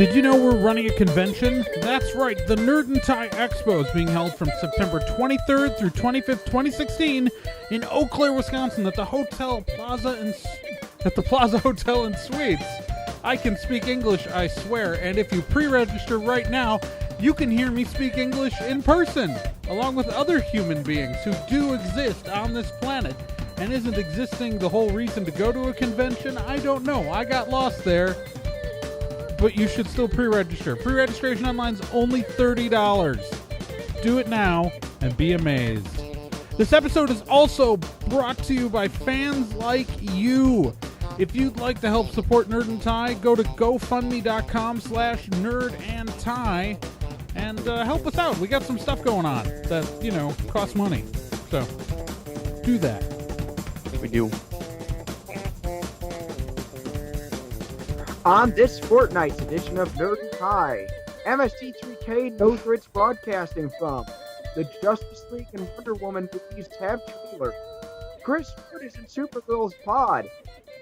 Did you know we're running a convention? That's right, the Nerd and Tie Expo is being held from September 23rd through 25th, 2016 in Eau Claire, Wisconsin at the Plaza Hotel and Suites. I can speak English, I swear, and if you pre-register right now, you can hear me speak English in person, along with other human beings who do exist on this planet. And isn't existing the whole reason to go to a convention? I don't know. I got lost there. But you should still pre-register. Pre-registration online is only $30. Do it now and be amazed. This episode is also brought to you by fans like you. If you'd like to help support Nerd and Tie, go to gofundme.com/nerdandtie and help us out. We got some stuff going on that, costs money. So, do that. We do. On this fortnight's edition of Nerd and Tie, MST3K knows where it's broadcasting from. The Justice League and Wonder Woman movies have trailers. Chris Wood is in Supergirl's pod.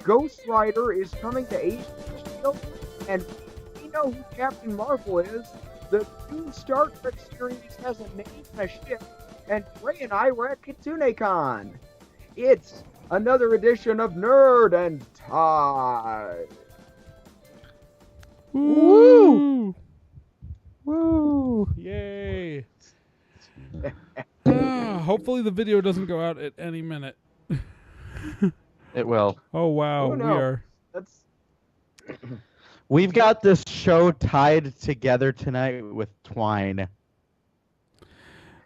Ghost Rider is coming to S.H.I.E.L.D. And we know who Captain Marvel is. The new Star Trek series has a name and a ship. And Trae and I were at Kitsune Kon. It's another edition of Nerd and Tie. Woo! Woo! Yay! Hopefully the video doesn't go out at any minute. It will. Oh wow, no. we are. We've got this show tied together tonight with twine.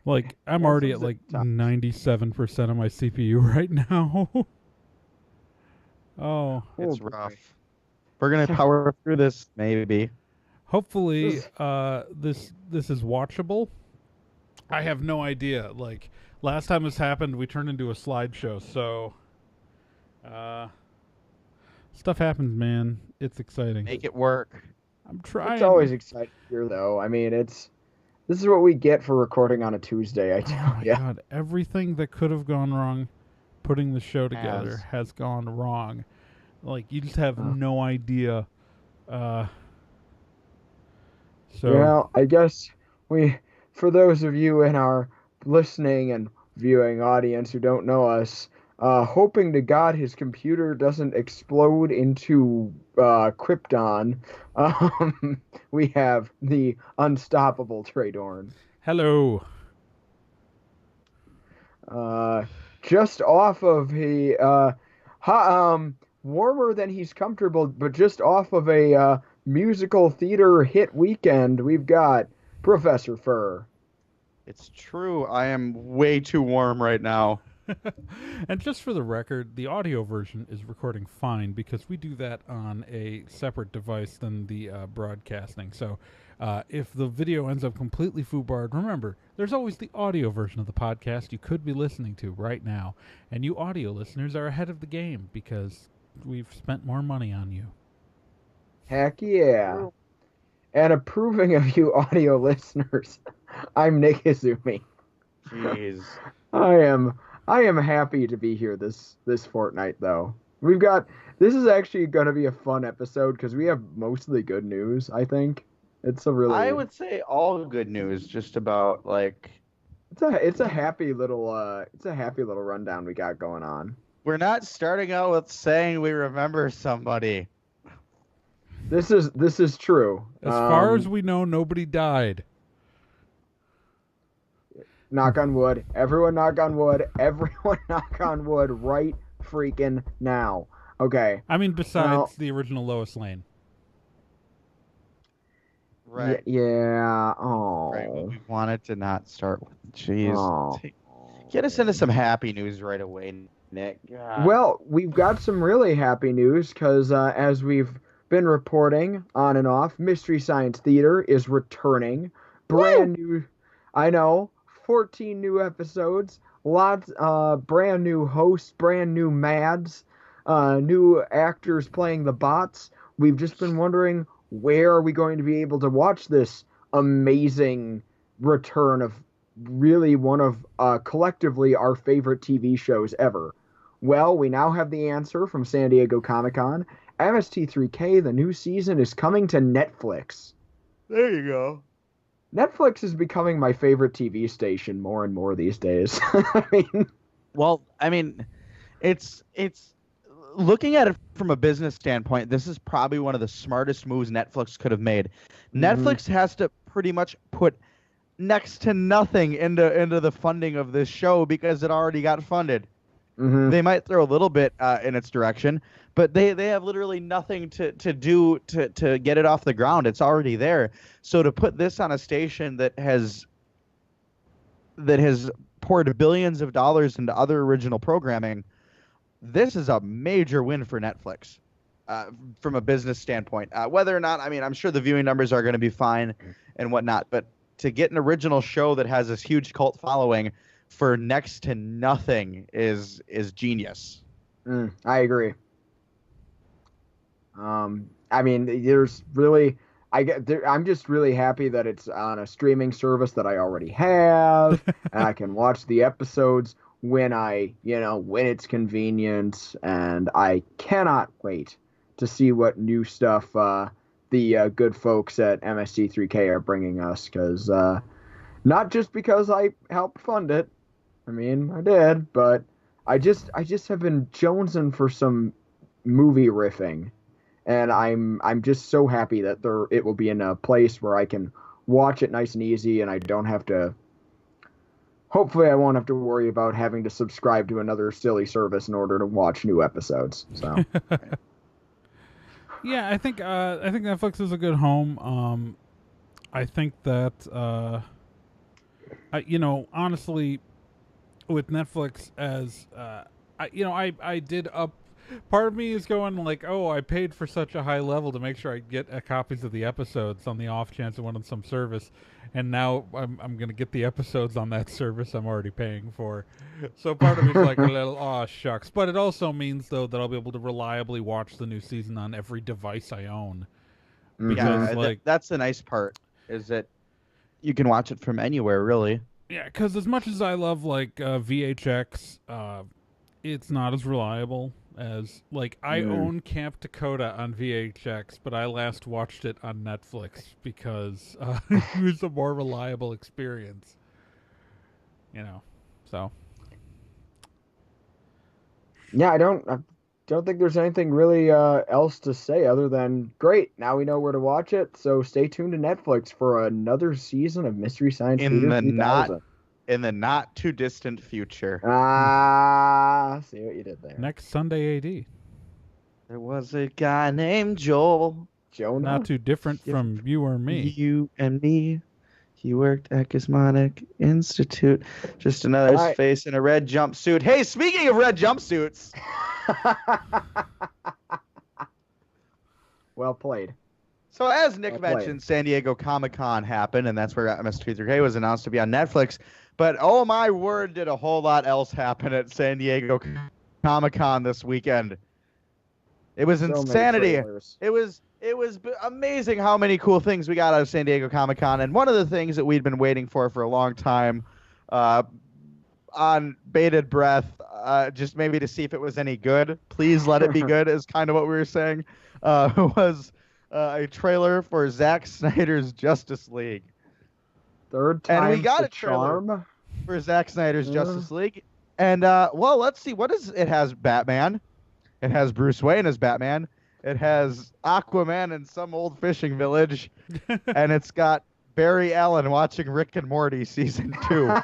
Like, I'm already at like 97% of my CPU right now. Oh. It's rough. We're gonna power through this, maybe. Hopefully, this is watchable. I have no idea. Like, last time this happened, we turned into a slideshow. So, stuff happens, man. It's exciting. Make it work. I'm trying. It's always exciting here, though. I mean, this is what we get for recording on a Tuesday, I tell you. Oh my God, everything that could have gone wrong putting the show together has gone wrong. Like, you just have no idea. So, well, I guess for those of you in our listening and viewing audience who don't know us, hoping to God his computer doesn't explode into Krypton, we have the unstoppable Trae Dorn. Hello. Just off of warmer than he's comfortable, but just off of a musical theater hit weekend, we've got Professor Fur. It's true. I am way too warm right now. And just for the record, the audio version is recording fine because we do that on a separate device than the broadcasting. So if the video ends up completely foobarred, remember, there's always the audio version of the podcast you could be listening to right now. And you audio listeners are ahead of the game because we've spent more money on you. Heck yeah. And approving of you audio listeners, I'm Nick Izumi. Jeez. I am happy to be here this fortnight, though. This is actually going to be a fun episode because we have mostly good news, I think. I would say all good news, just about, like... It's a happy little rundown we got going on. We're not starting out with saying we remember somebody. This is true. As far as we know, nobody died. Knock on wood. Everyone knock on wood. Everyone knock on wood right freaking now. Okay. I mean, besides the original Lois Lane. Right. Yeah. Oh. Right. Well, we wanted to not start with. Jeez. Oh. Get us into some happy news right away, Nick. God. Well, we've got some really happy news because as we've been reporting on and off, Mystery Science Theater is returning. Brand new. I know. 14 new episodes. Brand new hosts. Brand new Mads. New actors playing the bots. We've just been wondering, where are we going to be able to watch this amazing return of really one of collectively our favorite TV shows ever? Well, we now have the answer from San Diego Comic-Con. MST3K, the new season, is coming to Netflix. There you go. Netflix is becoming my favorite TV station more and more these days. I mean, Well, it's looking at it from a business standpoint, this is probably one of the smartest moves Netflix could have made. Netflix has to pretty much put next to nothing into the funding of this show because it already got funded. They might throw a little bit in its direction, but they have literally nothing to do to get it off the ground. It's already there. So to put this on a station that has poured billions of dollars into other original programming, this is a major win for Netflix from a business standpoint. Whether or not, I'm sure the viewing numbers are going to be fine and whatnot, but to get an original show that has this huge cult following for next to nothing is genius. I agree. There's really, I'm just really happy that it's on a streaming service that I already have, and I can watch the episodes when it's convenient, and I cannot wait to see what new stuff the good folks at MST3K are bringing us, because not just because I helped fund it, I did, but I just have been jonesing for some movie riffing, and I'm just so happy that it will be in a place where I can watch it nice and easy, and I don't have to. Hopefully, I won't have to worry about having to subscribe to another silly service in order to watch new episodes. So, yeah, I think Netflix is a good home. I think that honestly, with Netflix as I did up. Part of me is going like, oh, I paid for such a high level to make sure I get copies of the episodes on the off chance it went on some service, and now I'm going to get the episodes on that service I'm already paying for. So part of me is like a little, aw, shucks. But it also means, though, that I'll be able to reliably watch the new season on every device I own. Because, that's the nice part, is that you can watch it from anywhere, really. Yeah, because as much as I love, VHX, it's not as reliable as I own Camp Dakota on VHX, but I last watched it on Netflix because it was a more reliable experience. So. Yeah, I don't think there's anything really else to say other than great. Now we know where to watch it, so stay tuned to Netflix for another season of Mystery Science Theater 3000. In the not too distant future. See what you did there. Next Sunday AD. There was a guy named Joel. Jonah? Not too different from you or me. You and me. He worked at Gizmonic Institute. Just another face in a red jumpsuit. Hey, speaking of red jumpsuits. Well played. So as Nick mentioned, San Diego Comic-Con happened, and that's where MST3K was announced to be on Netflix. But oh my word, did a whole lot else happen at San Diego Comic-Con this weekend. It was insanity. It was amazing how many cool things we got out of San Diego Comic-Con. And one of the things that we'd been waiting for a long time, on bated breath, just maybe to see if it was any good. Please let it be good is kind of what we were saying. Was a trailer for Zack Snyder's Justice League. Third time, and we got a trailer for Zack Snyder's Justice League. And let's see, it has Batman, it has Bruce Wayne as Batman, it has Aquaman in some old fishing village, and it's got Barry Allen watching Rick and Morty season 2.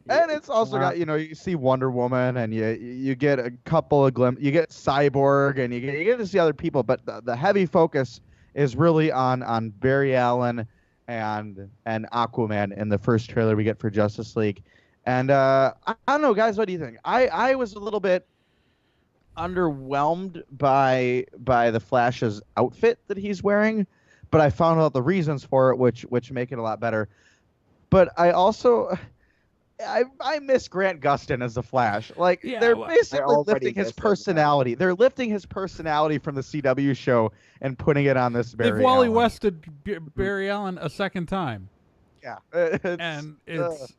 And it's also got, you see Wonder Woman, and you get a couple of glimpses. You get Cyborg, and you get to see other people, but the heavy focus is really on Barry Allen and Aquaman in the first trailer we get for Justice League. And I don't know, guys, what do you think? I was a little bit underwhelmed by the Flash's outfit that he's wearing, but I found out the reasons for it, which make it a lot better. But I also... I miss Grant Gustin as the Flash. They're basically lifting his personality. They're lifting his personality from the CW show and putting it on this Barry Allen. They've Wally Wested Barry Allen a second time. Yeah. And it's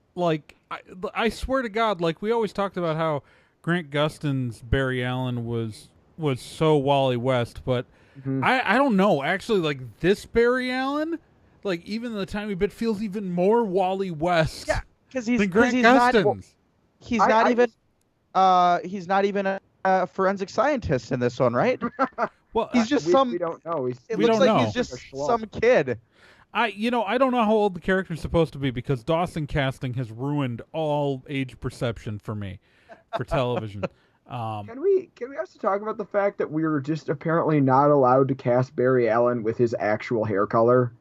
I swear to God, we always talked about how Grant Gustin's Barry Allen was so Wally West, but I don't know. Actually, like this Barry Allen, like even the tiny bit feels even more Wally West. Yeah, because than Grant Gustin's. He's not even a forensic scientist in this one, right? Well, he's just we don't know. He's just some kid. I don't know how old the character's supposed to be because Dawson casting has ruined all age perception for me for television. Can we also talk about the fact that we were just apparently not allowed to cast Barry Allen with his actual hair color?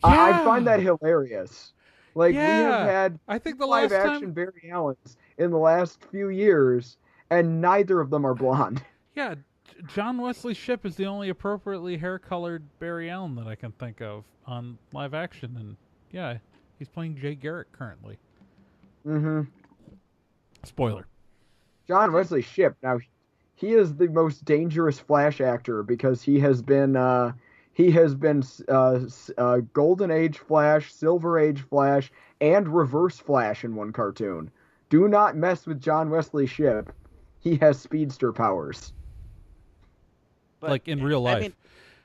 Yeah. I find that hilarious. Like we have had I think the live last action Barry Allens in the last few years, and neither of them are blonde. Yeah, John Wesley Shipp is the only appropriately hair-colored Barry Allen that I can think of on live action, and yeah, he's playing Jay Garrick currently. Spoiler. John Wesley Shipp. Now, he is the most dangerous Flash actor because he has been Golden Age Flash, Silver Age Flash, and Reverse Flash in one cartoon. Do not mess with John Wesley Shipp. He has speedster powers. But, like in real life. I mean,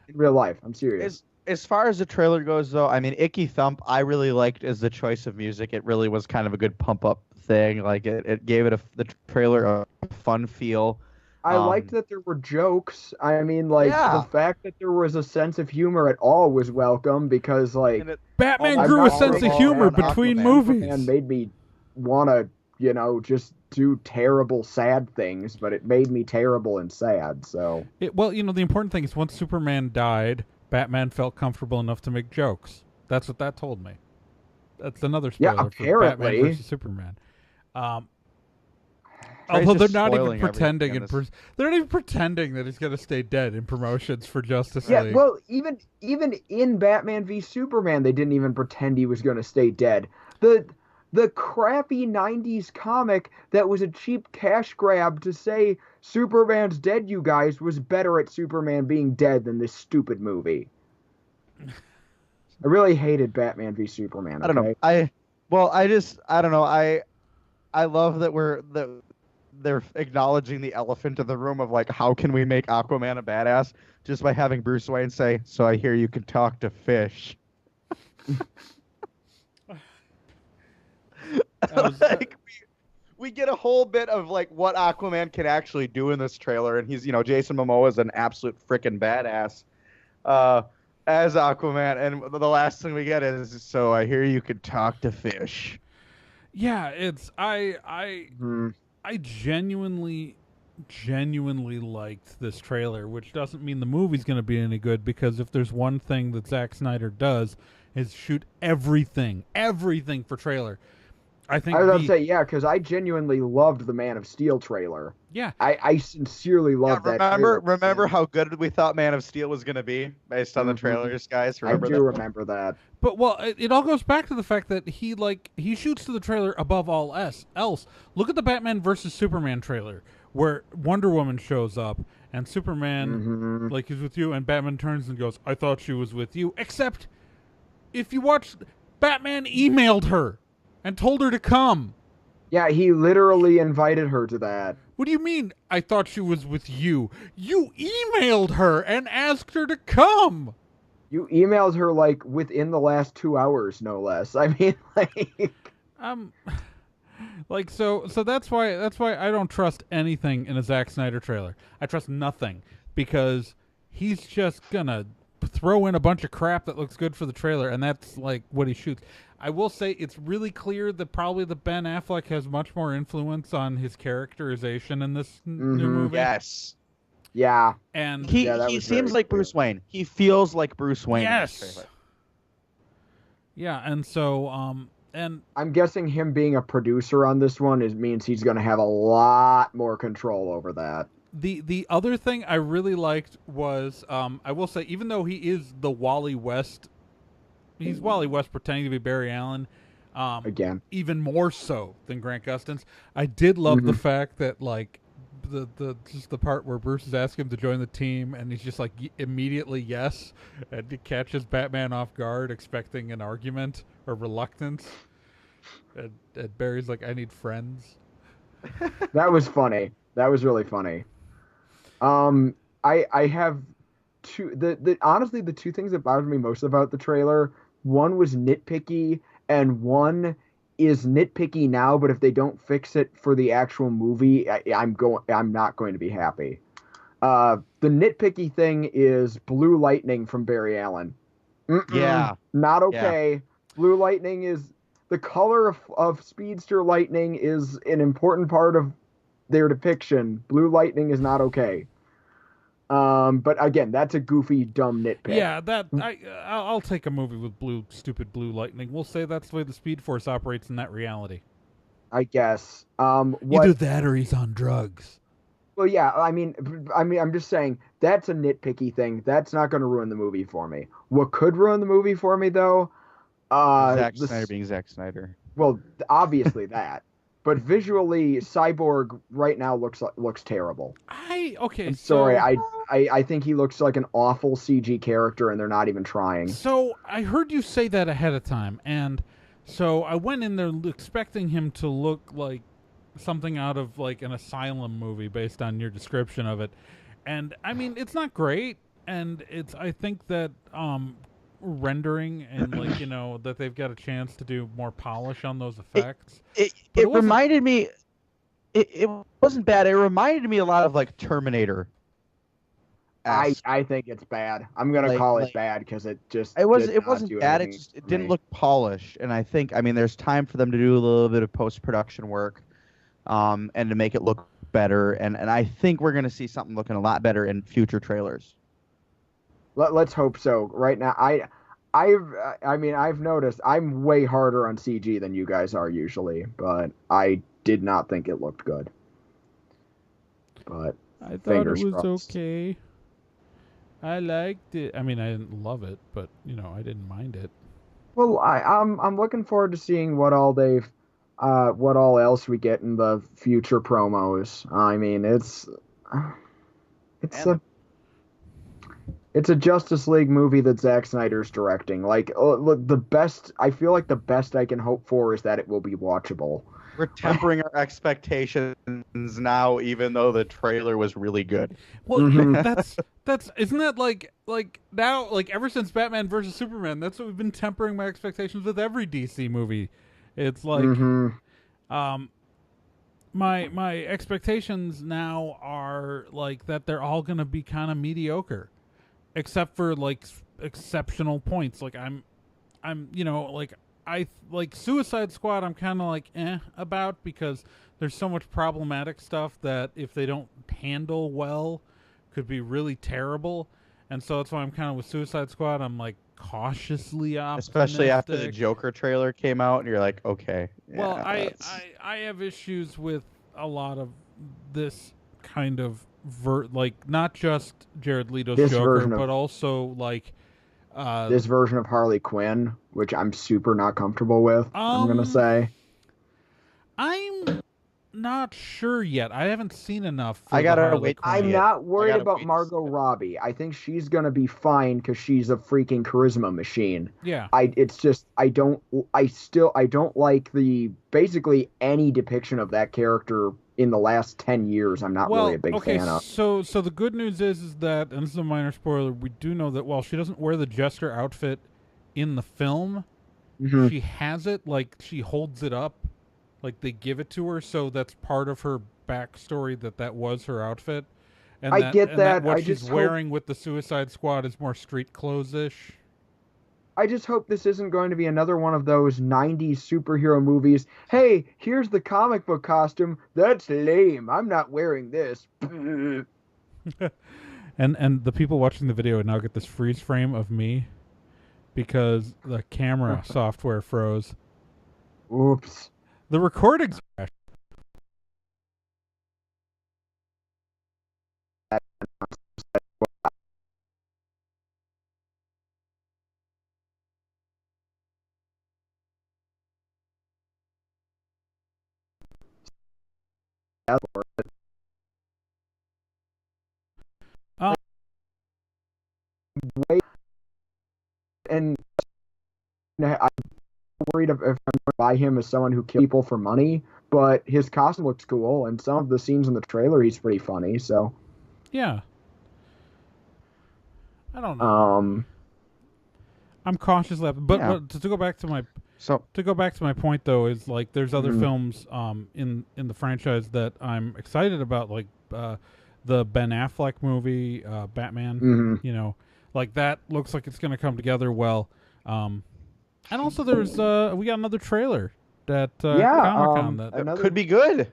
in real life, I'm serious. As far as the trailer goes, though, I mean, Icky Thump, I really liked as the choice of music. It really was kind of a good pump-up thing. Like, it gave it the trailer a fun feel. I liked that there were jokes. I mean, like, the fact that there was a sense of humor at all was welcome because, like... Batman grew a sense of humor between movies. And made me want to, just do terrible, sad things, but it made me terrible and sad, so... Well, the important thing is once Superman died, Batman felt comfortable enough to make jokes. That's what that told me. That's another spoiler for Batman versus Superman. Although they're not even pretending they're not even pretending that he's going to stay dead in promotions for Justice League. Yeah, well, even in Batman v Superman, they didn't even pretend he was going to stay dead. The crappy 90s comic that was a cheap cash grab to say Superman's dead, you guys, was better at Superman being dead than this stupid movie. I really hated Batman v Superman. Okay? I don't know. I don't know. I love that they're acknowledging the elephant in the room of like, how can we make Aquaman a badass just by having Bruce Wayne say, "So I hear you can talk to fish." Like, we get a whole bit of like what Aquaman can actually do in this trailer, and he's Jason Momoa is an absolute freaking badass as Aquaman, and the last thing we get is, "So I hear you can talk to fish." Yeah, it's I genuinely liked this trailer, which doesn't mean the movie's going to be any good, because if there's one thing that Zack Snyder does is shoot everything for trailer. I was about to say, yeah, because I genuinely loved the Man of Steel trailer. Yeah. I sincerely loved that trailer. Remember how good we thought Man of Steel was going to be based on the trailers, guys? Remember that. But, well, it all goes back to the fact that he shoots to the trailer above all else. Look at the Batman versus Superman trailer, where Wonder Woman shows up, and Superman, is with you, and Batman turns and goes, "I thought she was with you." Except, if you watch, Batman emailed her and told her to come. Yeah, he literally invited her to that. What do you mean, "I thought she was with you"? You emailed her and asked her to come. You emailed her, like, within the last 2 hours, no less. I mean, like... So that's why I don't trust anything in a Zack Snyder trailer. I trust nothing, because he's just gonna throw in a bunch of crap that looks good for the trailer, and that's, like, what he shoots. I will say it's really clear that probably the Ben Affleck has much more influence on his characterization in this new movie. Yes. Yeah. And he seems like Bruce Wayne. He feels like Bruce Wayne. Yes. In this trailer. Yeah, and so and I'm guessing him being a producer on this one means he's going to have a lot more control over that. The other thing I really liked was I will say, even though he is the Wally West, he's Wally West pretending to be Barry Allen. Again, even more so than Grant Gustin's. I did love the fact that, like, the part where Bruce is asking him to join the team, and he's just like immediately yes, and it catches Batman off guard, expecting an argument or reluctance, and Barry's like, "I need friends." That was funny. That was really funny. I have two. Honestly, the two things that bothered me most about the trailer. One was nitpicky, and one is nitpicky now. But if they don't fix it for the actual movie, I'm not going to be happy. The nitpicky thing is Blue Lightning from Barry Allen. Yeah. Not Yeah. okay. Blue Lightning is the color of Speedster Lightning is an important part of their depiction. Blue Lightning is not okay. But again, that's a goofy, dumb nitpick. Yeah, I'll take a movie with stupid blue lightning. We'll say that's the way the Speed Force operates in that reality. I guess. Either that or he's on drugs. Well, yeah. I mean, I'm just saying that's a nitpicky thing. That's not going to ruin the movie for me. What could ruin the movie for me, though? Zack Snyder being Zack Snyder. Well, obviously that. But visually, Cyborg right now looks terrible. I'm sorry. I think he looks like an awful CG character, and they're not even trying. So I heard you say that ahead of time, and so I went in there expecting him to look like something out of like an Asylum movie based on your description of it. And I mean, it's not great, and I think that rendering and like that they've got a chance to do more polish on those effects. It reminded me. It wasn't bad. It reminded me a lot of like Terminator. I think it's bad. I'm gonna call it bad because it wasn't bad. It didn't look polished, and I think there's time for them to do a little bit of post-production work, and to make it look better. And I think we're gonna see something looking a lot better in future trailers. Let's hope so. Right now, I've noticed I'm way harder on CG than you guys are usually, but I did not think it looked good. But I thought it was okay. I liked it. I mean, I didn't love it, but I didn't mind it. Well, I'm looking forward to seeing what all else we get in the future promos. I mean, it's a Justice League movie that Zack Snyder's directing. Like, look, I feel like the best I can hope for is that it will be watchable. We're tempering our expectations now, even though the trailer was really good. Well, isn't that like now, like ever since Batman versus Superman, that's what we've been tempering my expectations with every DC movie. It's like, my expectations now are like that they're all gonna be kind of mediocre, except for like exceptional points. Like I like Suicide Squad. I'm kind of like about, because there's so much problematic stuff that if they don't handle well, could be really terrible. And so that's why I'm kind of with Suicide Squad. I'm like cautiously optimistic. Especially after the Joker trailer came out, and you're like, okay. Well, I have issues with a lot of this kind of like not just Jared Leto's Joker, but also like this version of Harley Quinn, which I'm super not comfortable with. I'm gonna say. I'm not sure yet. I haven't seen enough. I gotta wait. I'm not worried about Margot Robbie. I think she's gonna be fine because she's a freaking charisma machine. Yeah. It's just I don't like basically any depiction of that character in the last 10 years. I'm not really a big fan of. So the good news is that, and this is a minor spoiler, we do know that while she doesn't wear the Jester outfit in the film, she has it, like she holds it up, like they give it to her, so that's part of her backstory that was her outfit. And I get that. What she's wearing with the Suicide Squad is more street clothes-ish. I just hope this isn't going to be another one of those 90s superhero movies. Hey, here's the comic book costume. That's lame. I'm not wearing this. And the people watching the video would now get this freeze frame of me because the camera software froze. Oops. The recording's crashed. And I'm worried if I'm going to buy him as someone who kills people for money, but his costume looks cool, and some of the scenes in the trailer, he's pretty funny. So Yeah. I don't know. um, I'm cautiously, but to go back to my point though is like there's other films in the franchise that I'm excited about, like the Ben Affleck movie Batman. You know, like that looks like it's going to come together well. And also there's we got another trailer that Comic-Con that could be good.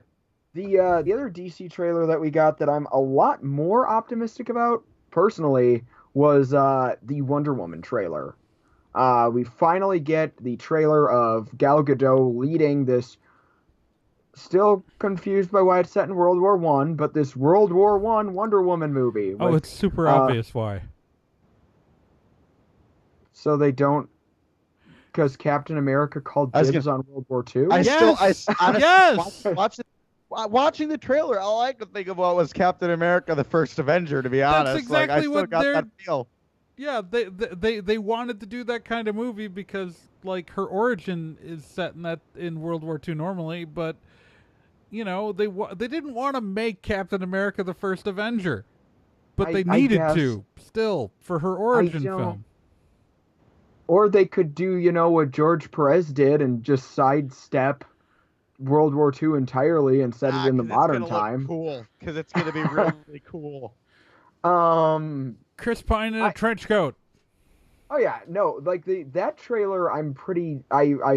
The other DC trailer that we got that I'm a lot more optimistic about personally was the Wonder Woman trailer. We finally get the trailer of Gal Gadot leading this, still confused by why it's set in World War I, but this World War I Wonder Woman movie. Oh, it's super obvious why. So they don't, because Captain America called dibs on World War II? Watching the trailer, all I could think about was Captain America, the first Avenger, to be honest. That's exactly I still got that feel. Yeah, they wanted to do that kind of movie because like her origin is set in World War II normally, but you know they didn't want to make Captain America the first Avenger, but they needed to still for her origin film. Or they could do what George Perez did and just sidestep World War II entirely and set it in the modern time. Cool, because it's gonna be really cool. Chris Pine in a trench coat. Oh yeah, no, like that trailer I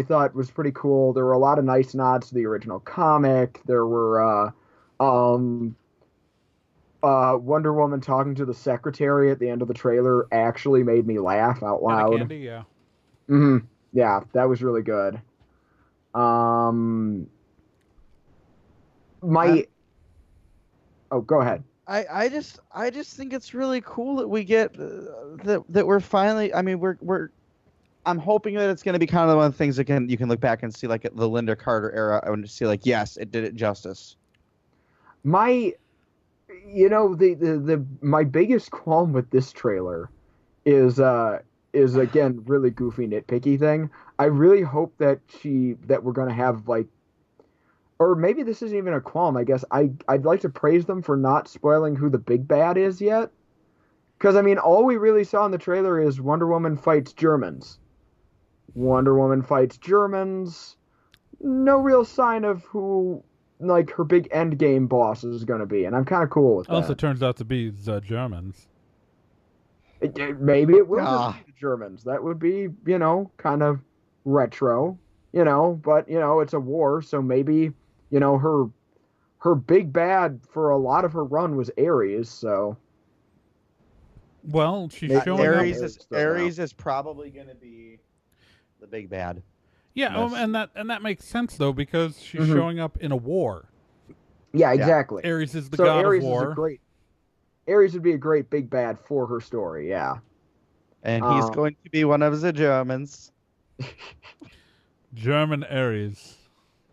thought was pretty cool. There were a lot of nice nods to the original comic. There were Wonder Woman talking to the secretary at the end of the trailer actually made me laugh out loud. Candy, yeah. Yeah, that was really good. Go ahead. I just think it's really cool that we get that we're finally. I mean, I'm hoping that it's going to be kind of one of the things that you can look back and see like the Linda Carter era and see like, yes, it did it justice. My biggest qualm with this trailer is again really goofy nitpicky thing. I really hope that we're going to have like, or maybe this isn't even a qualm. I guess I'd like to praise them for not spoiling who the big bad is yet. Because, I mean, all we really saw in the trailer is Wonder Woman fights Germans. Wonder Woman fights Germans. No real sign of who, like, her big endgame boss is going to be. And I'm kind of cool with that. Also turns out to be the Germans. Maybe it will be the Germans. That would be, kind of retro. But, it's a war, so maybe... her big bad for a lot of her run was Ares, so... Well, she's showing Ares is probably going to be the big bad. Yeah, and that makes sense, though, because she's showing up in a war. Yeah, exactly. Ares is the god of war. Ares would be a great big bad for her story, yeah. And he's going to be one of the Germans. German Ares.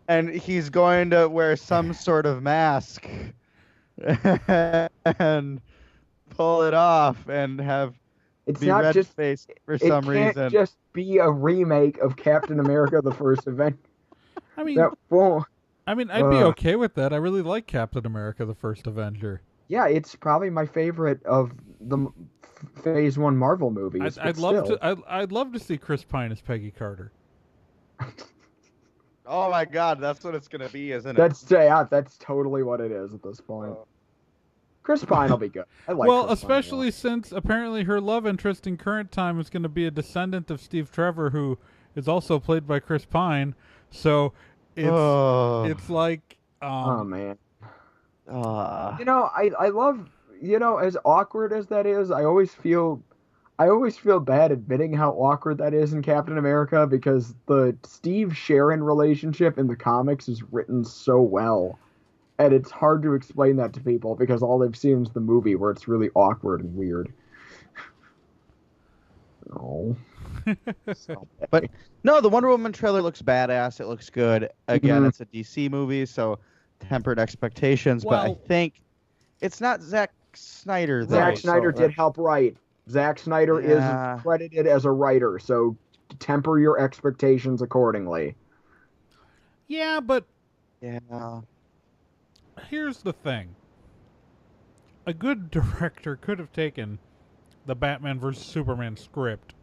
And he's going to wear some sort of mask and pull it off and be red-faced for some reason. It can't just be a remake of Captain America: The First Avenger. I mean, I'd be okay with that. I really like Captain America: The First Avenger. Yeah, it's probably my favorite of the Phase 1 Marvel movies. I'd love to see Chris Pine as Peggy Carter. Oh my God, that's what it's gonna be, isn't it? That's totally what it is at this point. Chris Pine will be good. I like. Well, especially since apparently her love interest in current time is going to be a descendant of Steve Trevor, who is also played by Chris Pine. So it's like, oh man. I love, as awkward as that is, I always feel bad admitting how awkward that is in Captain America because the Steve Sharon relationship in the comics is written so well. And it's hard to explain that to people because all they've seen is the movie where it's really awkward and weird. Oh. But no, the Wonder Woman trailer looks badass. It looks good. Again, it's a DC movie, so tempered expectations. Well, but I think it's not Zack Snyder, though. Zack Snyder did help write. Zack Snyder is credited as a writer, so temper your expectations accordingly. Yeah, but Yeah. Here's the thing. A good director could have taken the Batman vs. Superman script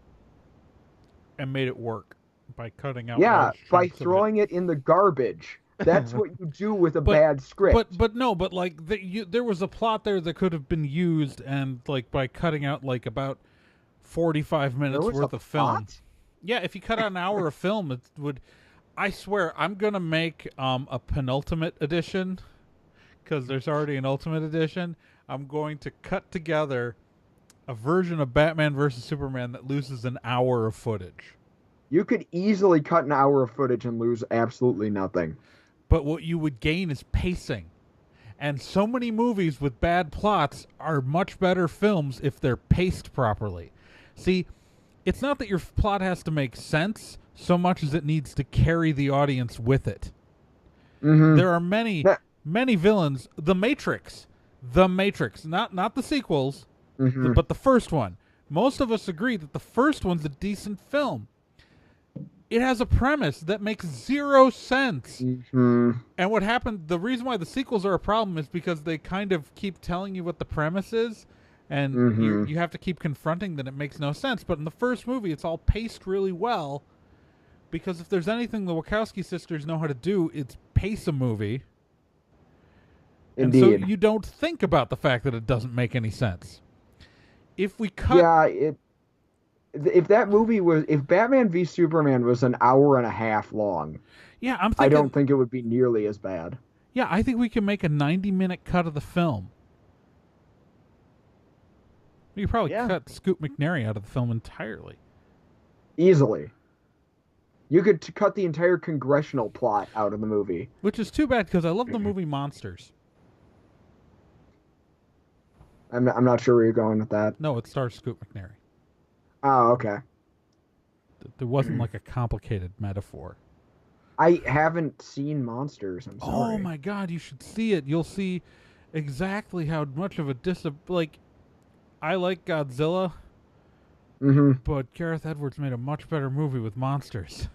and made it work by cutting out Yeah, large by chunks of it. throwing it in the garbage. That's what you do with a But- bad script. But like there was a plot there that could have been used, and like by cutting out like about 45 There minutes was worth a of film. plot? Yeah, if you cut out an hour of film, it would. I swear, I'm gonna make a penultimate edition because there's already an ultimate edition. I'm going to cut together a version of Batman vs. Superman that loses an hour of footage. You could easily cut an hour of footage and lose absolutely nothing. But what you would gain is pacing. And so many movies with bad plots are much better films if they're paced properly. See, it's not that your plot has to make sense so much as it needs to carry the audience with it. Mm-hmm. There are many villains. The Matrix, not the sequels, Mm-hmm. but the first one. Most of us agree that the first one's a decent film. It has a premise that makes zero sense. Mm-hmm. And what happened, the reason why the sequels are a problem is because they kind of keep telling you what the premise is, and Mhm. you have to keep confronting that it makes no sense. But in the first movie, it's all paced really well, because if there's anything the Wachowski sisters know how to do, it's pace a movie. Indeed. And so you don't think about the fact that it doesn't make any sense. If we cut... Yeah, if Batman v Superman was an hour and a half long, Yeah, I'm thinking... I don't think it would be nearly as bad. Yeah, I think we can make a 90-minute cut of the film. You could probably cut Scoot McNairy out of the film entirely. Easily. You could cut the entire congressional plot out of the movie. Which is too bad, because I love the movie Monsters. I'm not sure where you're going with that. No, it stars Scoot McNairy. Oh, okay. There wasn't like a complicated metaphor. I haven't seen Monsters. I'm sorry. Oh my God, you should see it. You'll see exactly how much of a I like Godzilla, but Gareth Edwards made a much better movie with Monsters.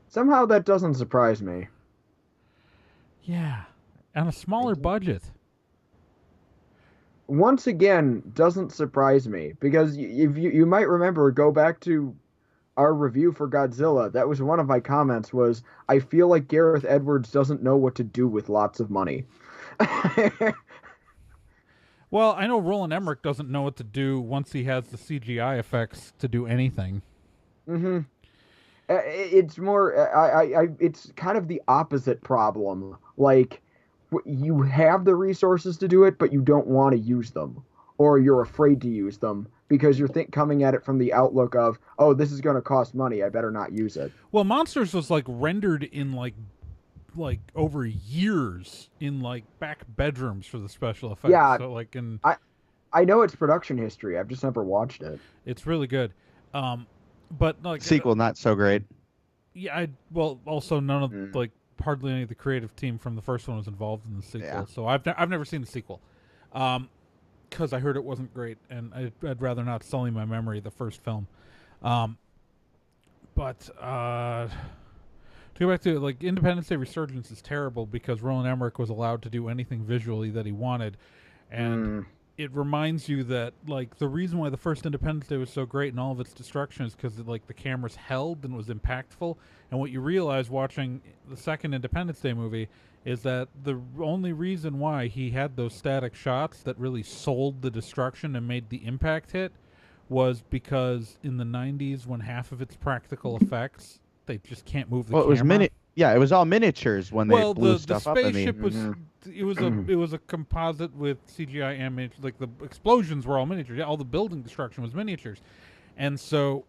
Somehow that doesn't surprise me. Yeah, and a smaller budget. Once again, doesn't surprise me, because if you might remember, go back to our review for Godzilla. That was one of my comments was, I feel like Gareth Edwards doesn't know what to do with lots of money. Well, I know Roland Emmerich doesn't know what to do once he has the CGI effects to do anything. Mm-hmm. It's more, it's kind of the opposite problem. Like, you have the resources to do it, but you don't want to use them, or you're afraid to use them because you're coming at it from the outlook of, oh, this is going to cost money, I better not use it. Well, Monsters was like rendered in like over years in like back bedrooms for the special effects. Yeah, so like I know its production history. I've just never watched it. It's really good. But like sequel not so great. Yeah, also none of like hardly any of the creative team from the first one was involved in the sequel. Yeah. So I've never seen the sequel. Because I heard it wasn't great, and I'd rather not sully my memory of the first film. But to go back to like Independence Day Resurgence is terrible because Roland Emmerich was allowed to do anything visually that he wanted, and it reminds you that like the reason why the first Independence Day was so great and all of its destruction is because like the cameras held and was impactful. And what you realize watching the second Independence Day movie is that the only reason why he had those static shots that really sold the destruction and made the impact hit was because in the 90s, when half of its practical effects, they just can't move the camera. It was it was all miniatures when they blew stuff up. The spaceship was it was a composite with CGI animation. Like the explosions were all miniatures. Yeah, all the building destruction was miniatures, and so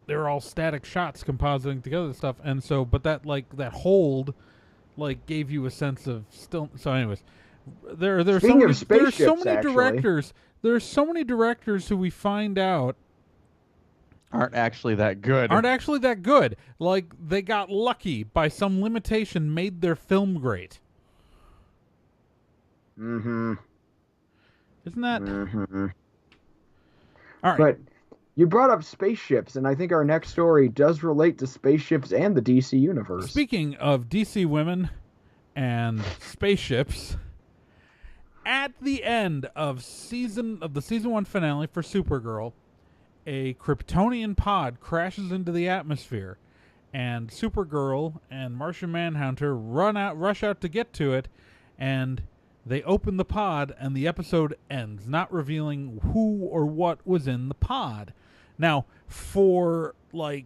they were all static shots compositing together and stuff. And so, but that hold gave you a sense of still. So, anyways, there's so many directors. There's so many directors who we find out aren't actually that good. Like, they got lucky by some limitation, made their film great. Mm-hmm. Isn't that? Mm-hmm. All right. But You brought up spaceships, and I think our next story does relate to spaceships and the DC universe. Speaking of DC women and spaceships, at the end of the season 1 finale for Supergirl, a Kryptonian pod crashes into the atmosphere, and Supergirl and Martian Manhunter rush out to get to it, and they open the pod, and the episode ends, not revealing who or what was in the pod. Now, for the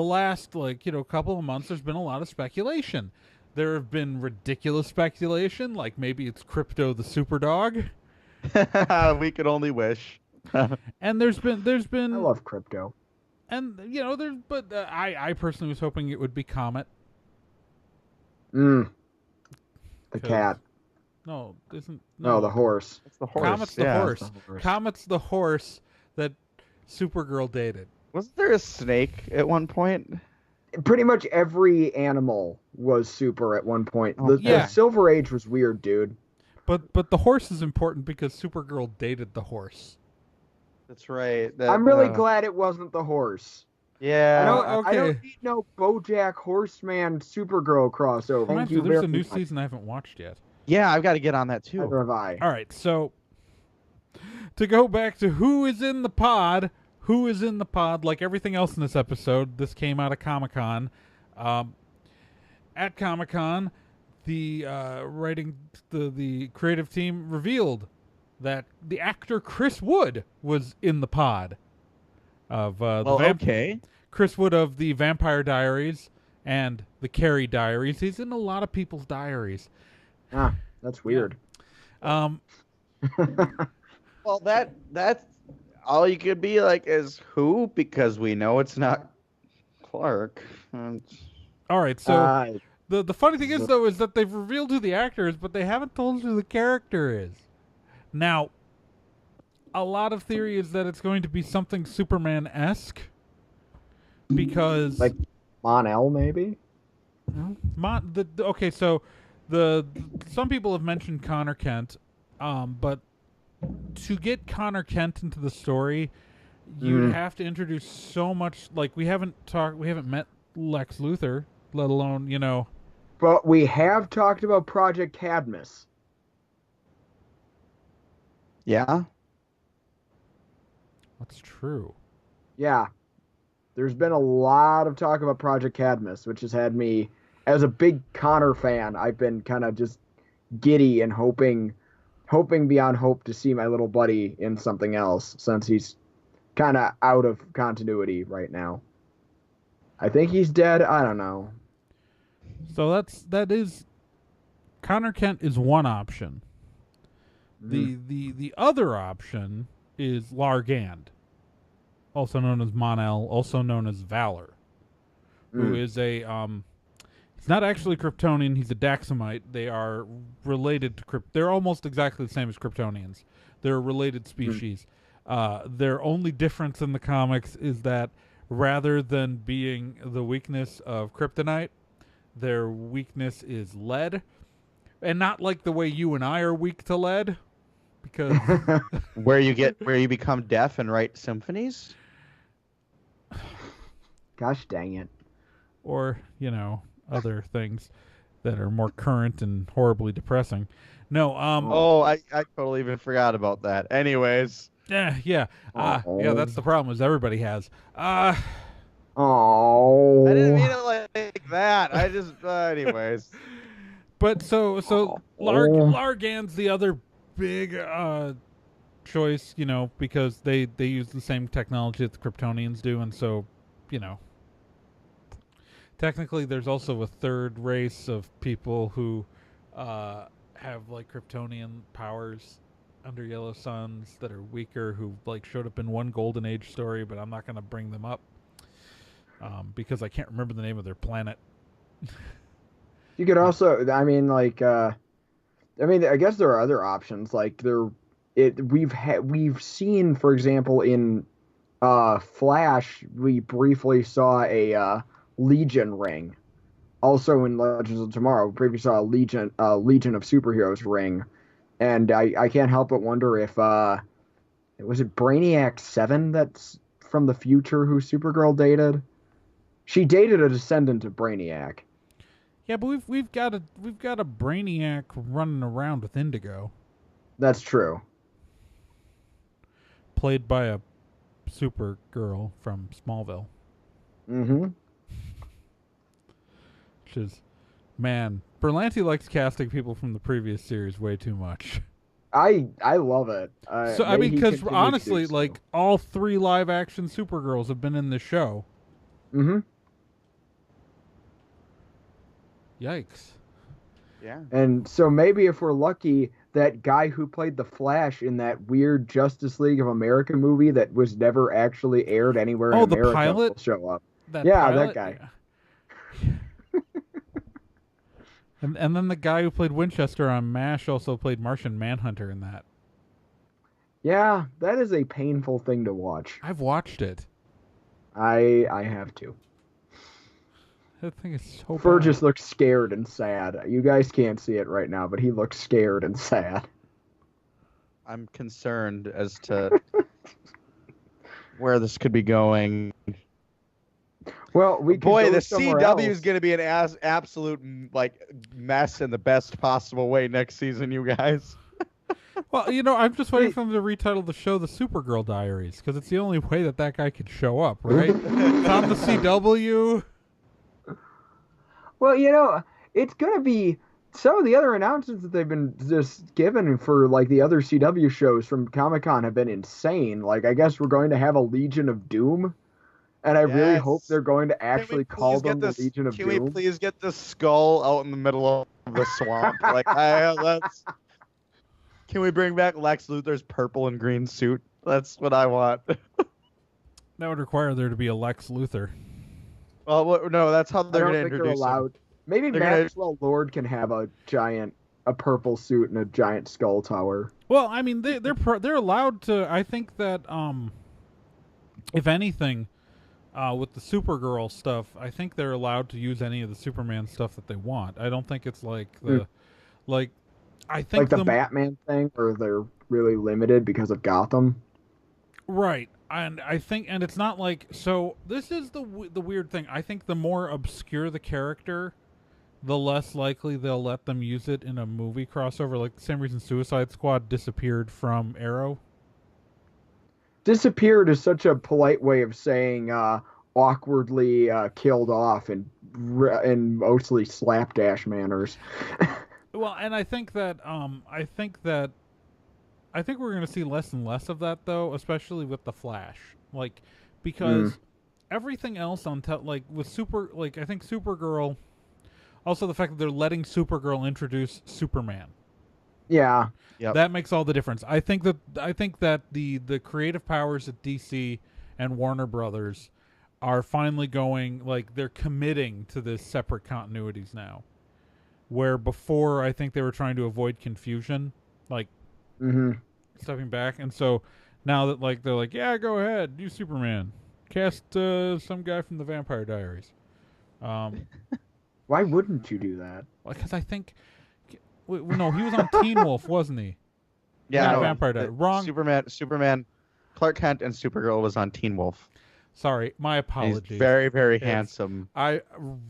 last couple of months, there's been a lot of speculation. There have been ridiculous speculation, like maybe it's Crypto the Superdog. We could only wish. And there's been I love Crypto. And I personally was hoping it would be Comet. The cat. No, isn't No, the horse. It's the horse. Comet's the horse. It's the horse. Comet's the horse that Supergirl dated. Wasn't there a snake at one point? Pretty much every animal was super at one point. Oh, The Silver Age was weird, dude. But the horse is important because Supergirl dated the horse. That's right. I'm really glad it wasn't the horse. Yeah. I don't need no BoJack Horseman Supergirl crossover. Thank you There's very a new much. season I haven't watched yet. Yeah, I've got to get on that too. Neither have I. All right, so to go back to who is in the pod, like everything else in this episode, this came out of Comic-Con. At Comic-Con, the creative team revealed that the actor Chris Wood was in the pod of Chris Wood of the Vampire Diaries and the Carrie Diaries. He's in a lot of people's diaries. Ah, that's weird. Well, that's all you could be like is who, because we know it's not Clark. All right, so the funny thing is though is that they've revealed who the actor is, but they haven't told us who the character is. Now, a lot of theory is that it's going to be something Superman-esque because like Mon-El, maybe. Some people have mentioned Connor Kent, but to get Connor Kent into the story, you'd have to introduce so much. Like we haven't met Lex Luthor, let alone But we have talked about Project Cadmus. Yeah, that's true. Yeah, there's been a lot of talk about Project Cadmus, which has had me, as a big Connor fan, I've been kind of just giddy and hoping beyond hope to see my little buddy in something else, since he's kind of out of continuity right now. I think he's dead. I don't know. So that is Connor Kent is one option. The other option is Largand, also known as Mon-El, also known as Valor, who is a he's not actually Kryptonian, he's a Daxamite. They are related to they're almost exactly the same as Kryptonians. They're a related species. Their only difference in the comics is that rather than being the weakness of kryptonite, their weakness is lead. And not like the way you and I are weak to lead, because where you become deaf and write symphonies. Gosh dang it. Or, other things that are more current and horribly depressing. No, I totally even forgot about that. Anyways. Yeah. That's the problem, is everybody has. Oh. I didn't mean it like that. I just anyways. But so Largand's the other big choice, because they use the same technology that the Kryptonians do, and so, technically there's also a third race of people who have like Kryptonian powers under Yellow Suns that are weaker, who like showed up in one Golden Age story, but I'm not going to bring them up because I can't remember the name of their planet. You could also, I guess there are other options. Like we've seen, for example, in Flash, we briefly saw a Legion ring. Also in Legends of Tomorrow, we briefly saw a Legion of Superheroes ring, and I can't help but wonder if Was it Brainiac 7 that's from the future who Supergirl dated? She dated a descendant of Brainiac. Yeah, but we've got a Brainiac running around with Indigo, That's true. played by a Supergirl from Smallville. Mm-hmm. Which is, man, Berlanti likes casting people from the previous series way too much. I love it. So I mean, because because honestly, like all 3 live-action Supergirls have been in the show. Mm-hmm. Yikes! Yeah. And so maybe if we're lucky, that guy who played the Flash in that weird Justice League of America movie that was never actually aired anywhere in Oh, the America pilot? will show up. That Yeah, pilot? that guy. Yeah. And then the guy who played Winchester on MASH also played Martian Manhunter in that. Yeah, that is a painful thing to watch. I've watched it. I have to. That thing is so bad. Just looks scared and sad. You guys can't see it right now, but he looks scared and sad. I'm concerned as to where this could be going. Well, we could Boy, go the somewhere CW else. is going to be an absolute mess in the best possible way next season, you guys. Well, I'm just waiting for them to retitle the show the Supergirl Diaries, because it's the only way that guy could show up, right? It's on the CW. Well, it's going to be some of the other announcements that they've been just given for like the other CW shows from Comic-Con have been insane. Like, I guess we're going to have a Legion of Doom. And I really hope they're going to actually call them the Legion of Doom. Can we please get the skull out in the middle of the swamp? Can we bring back Lex Luthor's purple and green suit? That's what I want. That would require there to be a Lex Luthor. Well, no, that's how they're I going don't to think they're introduce allowed. him. Maybe They're gonna- Maxwell Lord can have a purple suit and a giant skull tower. Well, I mean, they're allowed to. I think that if anything, with the Supergirl stuff, I think they're allowed to use any of the Superman stuff that they want. I don't think it's like the I think like the Batman thing, or they're really limited because of Gotham. Right. And I think, and it's not like, so this is the weird thing. I think the more obscure the character, the less likely they'll let them use it in a movie crossover. Like the same reason Suicide Squad disappeared from Arrow. Disappeared is such a polite way of saying awkwardly killed off in mostly slapdash manners. Well, and I think that I think we're going to see less and less of that, though, especially with the Flash. Like, because everything else on with I think Supergirl, also the fact that they're letting Supergirl introduce Superman. Yeah. Yep. That makes all the difference. I think that the creative powers at DC and Warner Brothers are finally going, like, they're committing to this separate continuities now. Where before, I think they were trying to avoid confusion, like stepping back. And so now that, like, they're like, yeah, go ahead, do Superman. Cast some guy from the Vampire Diaries. Why wouldn't you do that? Because I think... no, he was on Teen Wolf, wasn't he? Yeah, no, Vampire Diaries. Wrong. Superman, Clark Kent and Supergirl was on Teen Wolf. Sorry, my apologies. He's very, very handsome.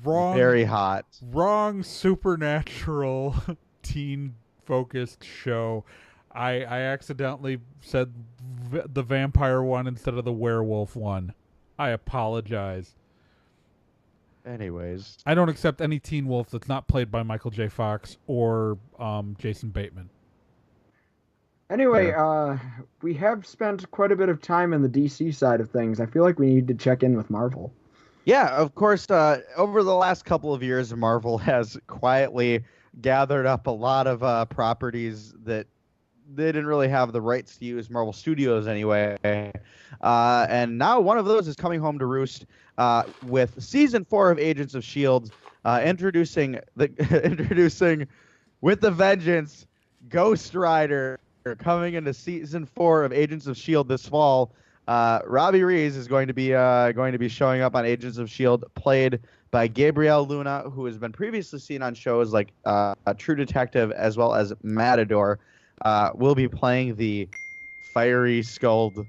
Wrong. Very hot. Wrong supernatural teen-focused show. I accidentally said the vampire one instead of the werewolf one. I apologize. Anyways. I don't accept any Teen Wolf that's not played by Michael J. Fox or Jason Bateman. Anyway, we have spent quite a bit of time in the DC side of things. I feel like we need to check in with Marvel. Yeah, of course, over the last couple of years, Marvel has quietly gathered up a lot of properties that they didn't really have the rights to use, Marvel Studios anyway. And now one of those is coming home to roost with Season 4 of Agents of S.H.I.E.L.D. Introducing with the vengeance, Ghost Rider. Coming into Season 4 of Agents of S.H.I.E.L.D. this fall. Robbie Rees is going to be showing up on Agents of S.H.I.E.L.D., played by Gabrielle Luna, who has been previously seen on shows like True Detective as well as Matador. Will be playing the fiery skulled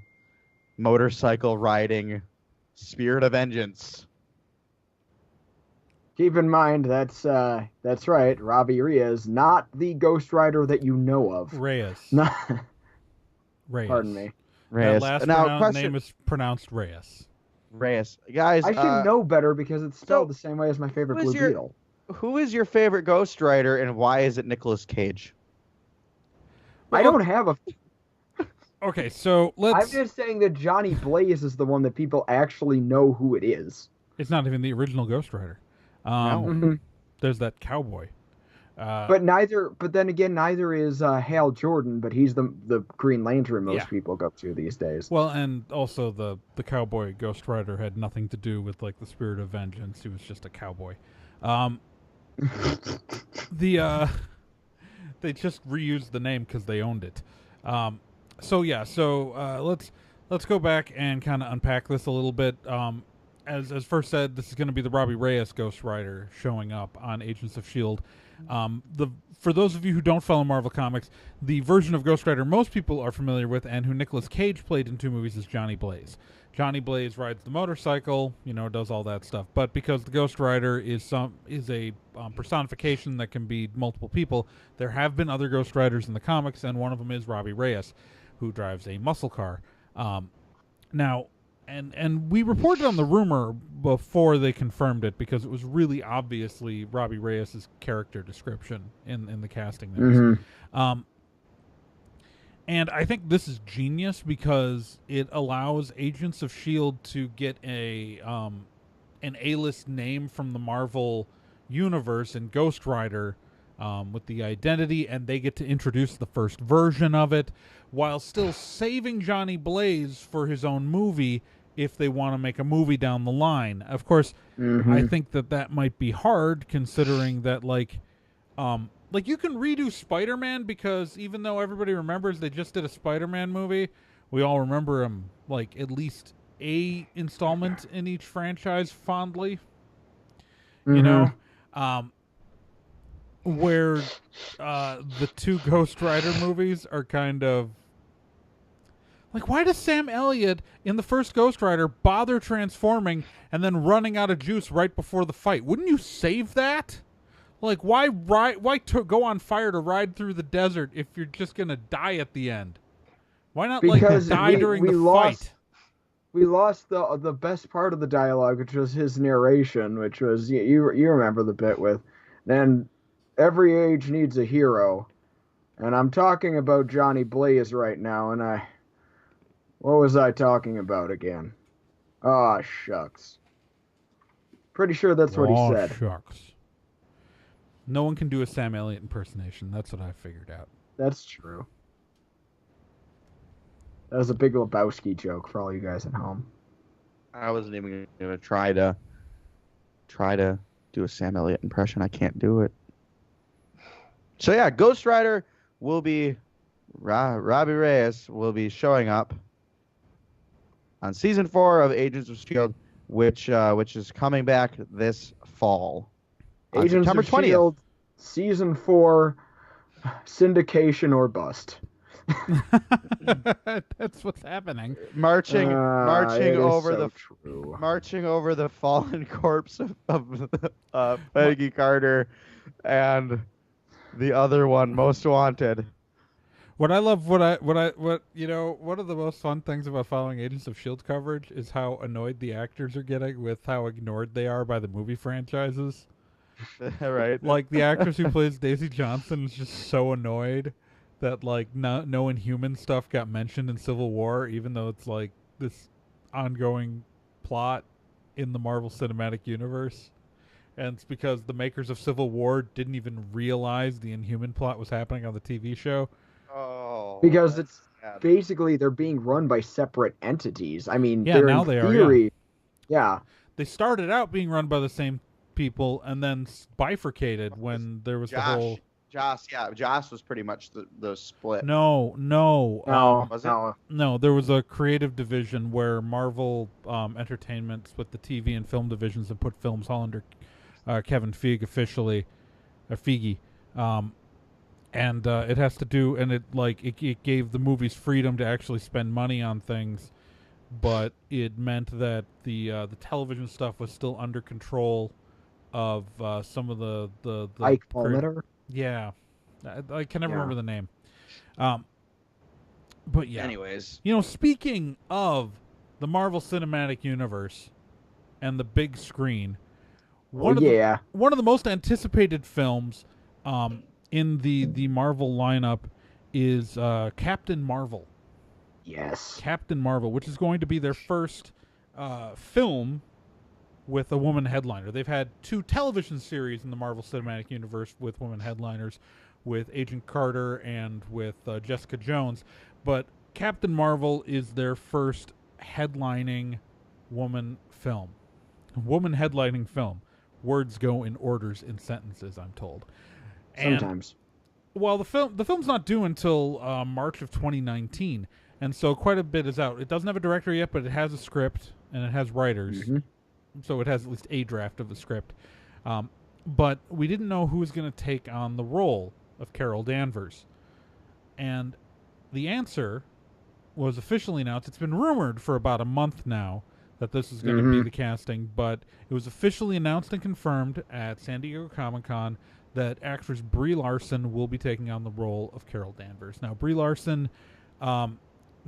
motorcycle riding spirit of vengeance. Keep in mind that's right. Robbie Reyes, not the Ghost Rider that you know of. Reyes. Not, Reyes. pardon me. That last name is pronounced Reyes. Reyes. Guys, I should know better because it's spelled the same way as my favorite Blue Beetle. Who is your favorite Ghost Rider, and why is it Nicolas Cage? I don't have a... Okay, so let's... I'm just saying that Johnny Blaze is the one that people actually know who it is. It's not even the original Ghost Rider. No. There's that cowboy. But then again, neither is Hal Jordan, but he's the Green Lantern most people go to these days. Well, and also the cowboy Ghost Rider had nothing to do with like the spirit of vengeance. He was just a cowboy. They just reused the name because they owned it. Let's go back and kind of unpack this a little bit. As first said, this is going to be the Robbie Reyes Ghost Rider showing up on Agents of S.H.I.E.L.D. For those of you who don't follow Marvel Comics, the version of Ghost Rider most people are familiar with and who Nicolas Cage played in 2 movies is Johnny Blaze. Johnny Blaze rides the motorcycle, does all that stuff. But because the Ghost Rider is a personification that can be multiple people, there have been other Ghost Riders in the comics, and one of them is Robbie Reyes, who drives a muscle car. Now, and we reported on the rumor before they confirmed it because it was really obviously Robbie Reyes' character description in the casting notes. And I think this is genius because it allows Agents of S.H.I.E.L.D. to get an A-list name from the Marvel universe and Ghost Rider with the identity, and they get to introduce the first version of it while still saving Johnny Blaze for his own movie if they want to make a movie down the line. Of course, I think that might be hard considering that, like you can redo Spider-Man because even though everybody remembers they just did a Spider-Man movie, we all remember him like at least a installment in each franchise fondly. Where the 2 Ghost Rider movies are kind of like, why does Sam Elliott in the first Ghost Rider bother transforming and then running out of juice right before the fight? Wouldn't you save that? Like, why go on fire to ride through the desert if you're just going to die at the end? Why not die during the fight? We lost the best part of the dialogue, which was his narration, which was, you remember the bit with, and every age needs a hero. And I'm talking about Johnny Blaze right now, and what was I talking about again? Oh, shucks. Pretty sure that's what he said. Shucks. No one can do a Sam Elliott impersonation. That's what I figured out. That's true. That was a Big Lebowski joke for all you guys at home. I wasn't even going to try to do a Sam Elliott impression. I can't do it. So yeah, Ghost Rider will be Robbie Reyes will be showing up on season 4 of Agents of S.H.I.E.L.D., which is coming back this fall. Agents September of S.H.I.E.L.D. Season 4, syndication or bust. That's what's happening. Marching over the fallen corpse of Peggy Carter and the other one, Most Wanted. One of the most fun things about following Agents of S.H.I.E.L.D. coverage is how annoyed the actors are getting with how ignored they are by the movie franchises. Right. Like, the actress who plays Daisy Johnson is just so annoyed that, like, no Inhuman stuff got mentioned in Civil War, even though it's, like, this ongoing plot in the Marvel Cinematic Universe. And it's because the makers of Civil War didn't even realize the Inhuman plot was happening on the TV show. Oh. Because it's basically they're being run by separate entities. I mean, yeah, now they are. Yeah. They started out being run by the same people and then bifurcated when there was the whole... Joss was pretty much the split. No. Was it? No, there was a creative division where Marvel Entertainment split the TV and film divisions and put films all under Kevin Feige officially, or Feige. and it has to do, and it gave the movies freedom to actually spend money on things, but it meant that the television stuff was still under control of some of the Ike creative- Palmer. Yeah, I can never Yeah. remember the name. But yeah. Anyways, Speaking of the Marvel Cinematic Universe and the big screen, one of the most anticipated films in the Marvel lineup is Captain Marvel. Yes. Captain Marvel, which is going to be their first film with a woman headliner. They've had 2 television series in the Marvel Cinematic Universe with women headliners, with Agent Carter and with Jessica Jones, but Captain Marvel is their first headlining woman film. Woman headlining film. Words go in orders in sentences, I'm told. Sometimes. Well, the film's not due until March of 2019, and so quite a bit is out. It doesn't have a director yet, but it has a script and it has writers, so it has at least a draft of the script. But we didn't know who was going to take on the role of Carol Danvers, and the answer was officially announced. It's been rumored for about a month now that this is going to be the casting, but it was officially announced and confirmed at San Diego Comic-Con that actress Brie Larson will be taking on the role of Carol Danvers. Now, Brie Larson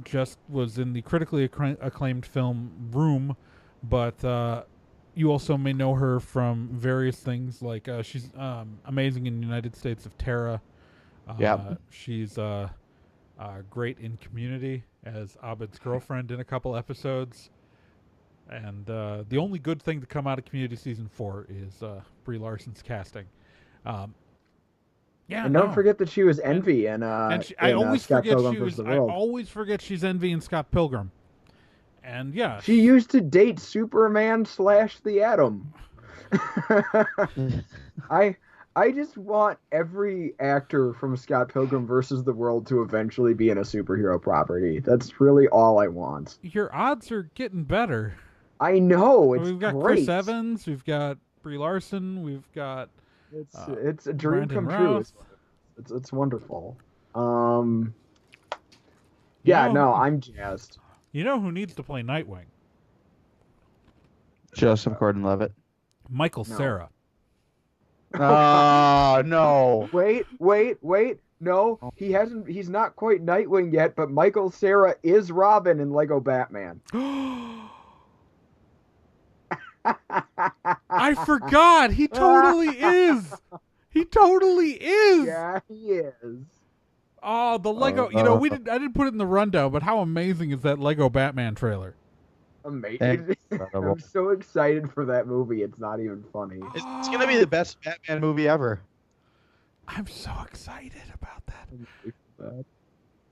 just was in the critically acclaimed film Room, but you also may know her from various things, like she's amazing in United States of Terra. She's great in Community as Abed's girlfriend in a couple episodes. And the only good thing to come out of Community Season 4 is Brie Larson's casting. And don't forget that she was Envy and I always Scott forget Pilgrim she vs. was. the I World. always forget she's Envy in Scott Pilgrim. And yeah, She used to date Superman / the Atom. I just want every actor from Scott Pilgrim vs. the World to eventually be in a superhero property. That's really all I want. Your odds are getting better. I know, it's We've got great. Chris Evans, we've got Brie Larson, we've got It's a dream Brandon come true. Routh. It's wonderful. You know- I'm jazzed. You know who needs to play Nightwing? Joseph Gordon-Levitt. Michael No. Cera. No. Wait. No, he's not quite Nightwing yet, but Michael Cera is Robin in Lego Batman. I forgot. He totally is. He totally is. Yeah, he is. Oh, the Lego. I didn't put it in the rundown, but how amazing is that Lego Batman trailer? Amazing. Incredible. I'm so excited for that movie. It's not even funny. It's gonna be the best Batman movie ever. I'm so excited about that.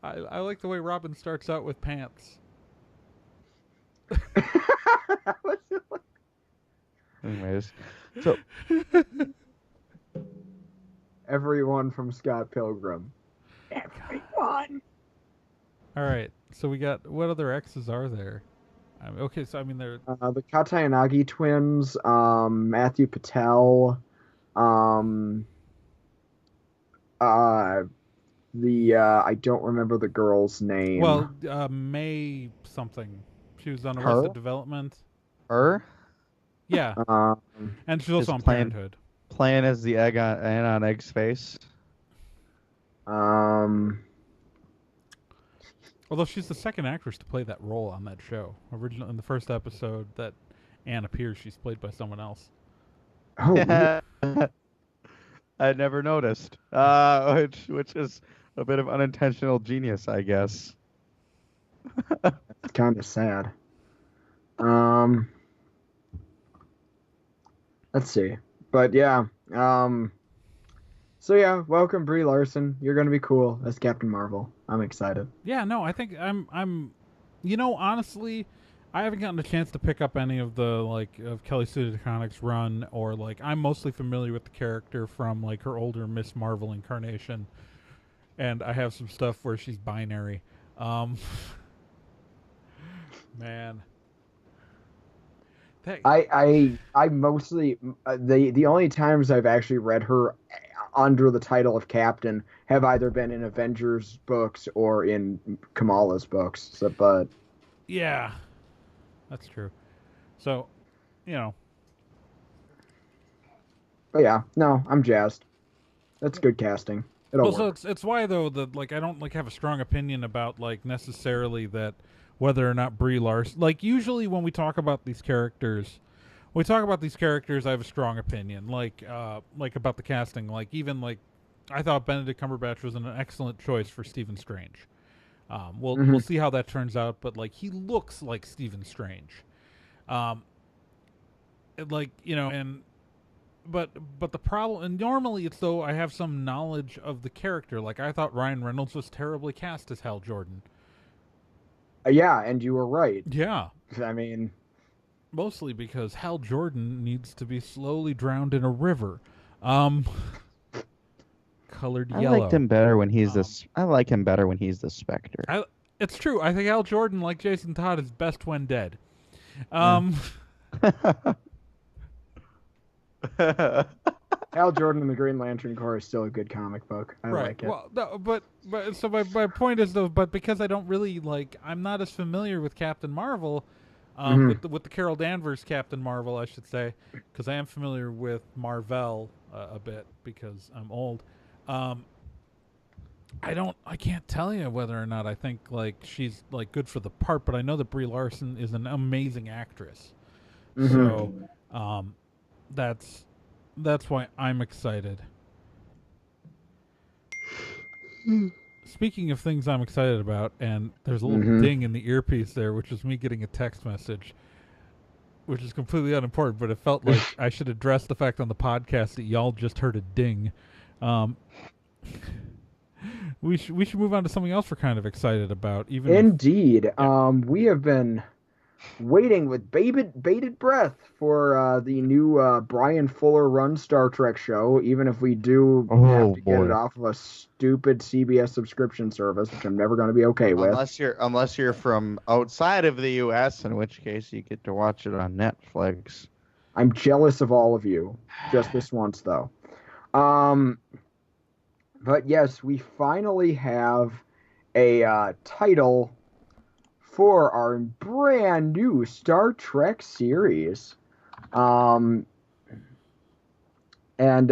I like the way Robin starts out with pants. Anyways, so Everyone from Scott Pilgrim. Everyone. All right, so we got, what other X's are there? Okay, so I mean they're The Katayanagi twins, Matthew Patel, I don't remember the girl's name. well, May something. She was on Arrested Development. Yeah, and she's also on Parenthood. playing as the egg on Egg's face. Although she's the second actress to play that role on that show. Original in the first episode that Anne appears, she's played by someone else. Oh, really? I never noticed. Which is a bit of unintentional genius, I guess. It's kind of sad. Let's see. But yeah. So yeah, welcome Brie Larson. You're gonna be cool as Captain Marvel. I'm excited. Yeah, no, I think I'm honestly, I haven't gotten a chance to pick up any of the of Kelly Sue DeConnick's run, or I'm mostly familiar with the character from her older Miss Marvel incarnation, and I have some stuff where she's binary. Man, I mostly the only times I've actually read her under the title of Captain have either been in Avengers books or in Kamala's books. So, Yeah, that's true. So, you know, but yeah, no, I'm jazzed. That's good casting. It'll well, so work. it's why though that like I don't like have a strong opinion about like necessarily that whether or not Brie Larson. Like usually when we talk about these characters, I have a strong opinion. Like about the casting. Like even like I thought Benedict Cumberbatch was an excellent choice for Stephen Strange. We'll Hmm. see how that turns out, but like he looks like Stephen Strange. Um, like and but the problem, and normally it's though I have some knowledge of the character. Like I thought Ryan Reynolds was terribly cast as Hal Jordan. Yeah, and you were right. Yeah, I mean, mostly because Hal Jordan needs to be slowly drowned in a river, um, colored I liked yellow. him better when he's Um, this. I like him better when he's the Spectre. it's true. I think Hal Jordan, like Jason Todd, is best when dead. yeah. Um, Hal Jordan and the Green Lantern Corps is still a good comic book. I right. like it. Well, no, but so my point is though, but because I don't really like, I'm not as familiar with Captain Marvel, Mhm. with the Carol Danvers Captain Marvel, I should say, because I am familiar with Marvel a bit because I'm old. Um, I can't tell you whether or not I think like she's like good for the part, but I know that Brie Larson is an amazing actress. Mhm. So, that's that's why I'm excited. Speaking of things I'm excited about, and there's a little Mhm. ding in the earpiece there, which is me getting a text message, which is completely unimportant, but it felt like I should address the fact on the podcast that y'all just heard a ding. Um, we should move on to something else we're kind of excited about, even if Indeed. yeah. We have been waiting with bated breath for the new Brian Fuller run Star Trek show, even if we do have Oh to get it boy! off of a stupid CBS subscription service, which I'm never going to be okay with. Unless you're from outside of the U.S., in which case you get to watch it on Netflix. I'm jealous of all of you. Just this once, though. Um, but yes, we finally have a title for our brand new Star Trek series. Um, and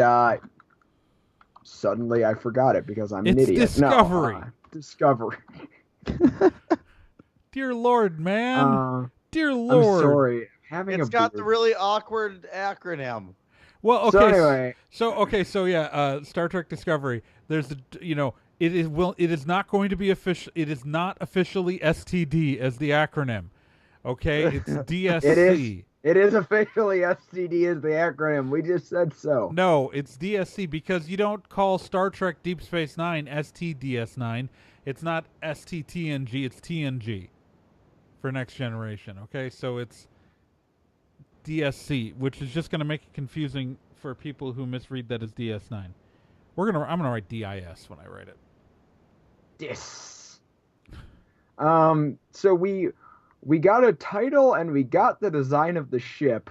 suddenly I forgot it because I'm an It's idiot. Discovery. No, Discovery. Dear Lord, man. Dear I'm Lord. sorry. Having It's a got the beard. really awkward acronym. Well, okay. So anyway, So yeah, Star Trek Discovery. There's the it is not going to be official. It is not officially STD as the acronym. Okay, it's DSC. it is officially STD is the acronym. We just said so. No, it's DSC because you don't call Star Trek Deep Space Nine STDS9. It's not STTNG. It's TNG for Next Generation. Okay, so it's DSC, which is just going to make it confusing for people who misread that as DS9. I'm gonna write DIS when I write it. Yes. So we got a title and we got the design of the ship,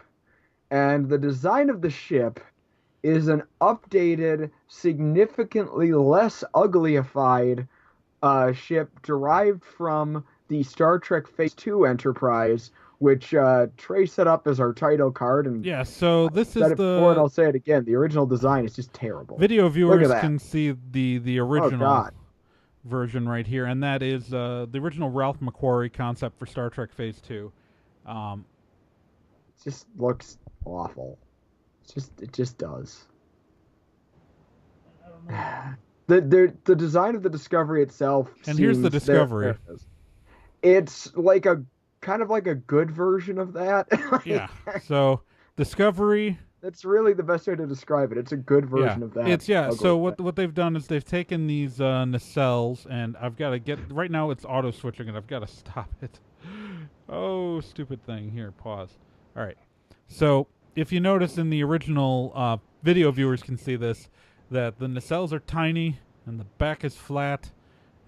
and the design of the ship is an updated, significantly less uglyified ship derived from the Star Trek Phase 2 Enterprise, which Trae set up as our title card. And Yeah, so this said is it before, and the I'll say it again. The original design is just terrible. video Look at viewers that. can see the Oh, original God. version right here, and that is the original Ralph McQuarrie concept for Star Trek Phase 2. It just looks awful. It just does. The design of the Discovery itself. And here's the seems- Discovery. there it is. It's like a kind of like a good version of that. Yeah, so Discovery. That's really the best way to describe it. It's a good version of that. So ugly what they've done is they've taken these nacelles, and I've got to get right now. It's auto switching, and I've got to stop it. Oh, stupid thing! Here, pause. All right. So if you notice in the original video, viewers can see this that the nacelles are tiny and the back is flat,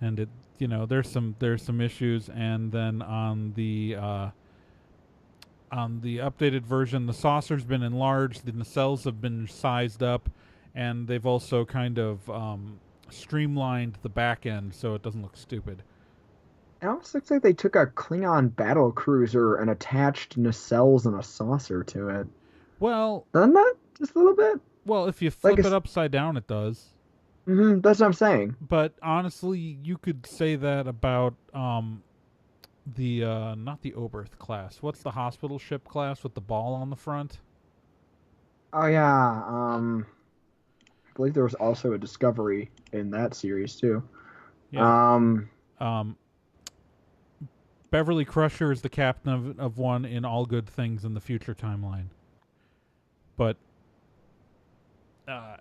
and it there's some issues, and then on the On the updated version, the saucer's been enlarged, the nacelles have been sized up, and they've also kind of streamlined the back end so it doesn't look stupid. It almost looks like they took a Klingon battle cruiser and attached nacelles and a saucer to it. Well, Doesn't that? Just a little bit? well, if you flip Like it upside down, it does. That's what I'm saying. But honestly, you could say that about the not the Oberth class. What's the hospital ship class with the ball on the front? Oh yeah, I believe there was also a Discovery in that series too. Yeah. Beverly Crusher is the captain of one in All Good Things in the Future timeline. But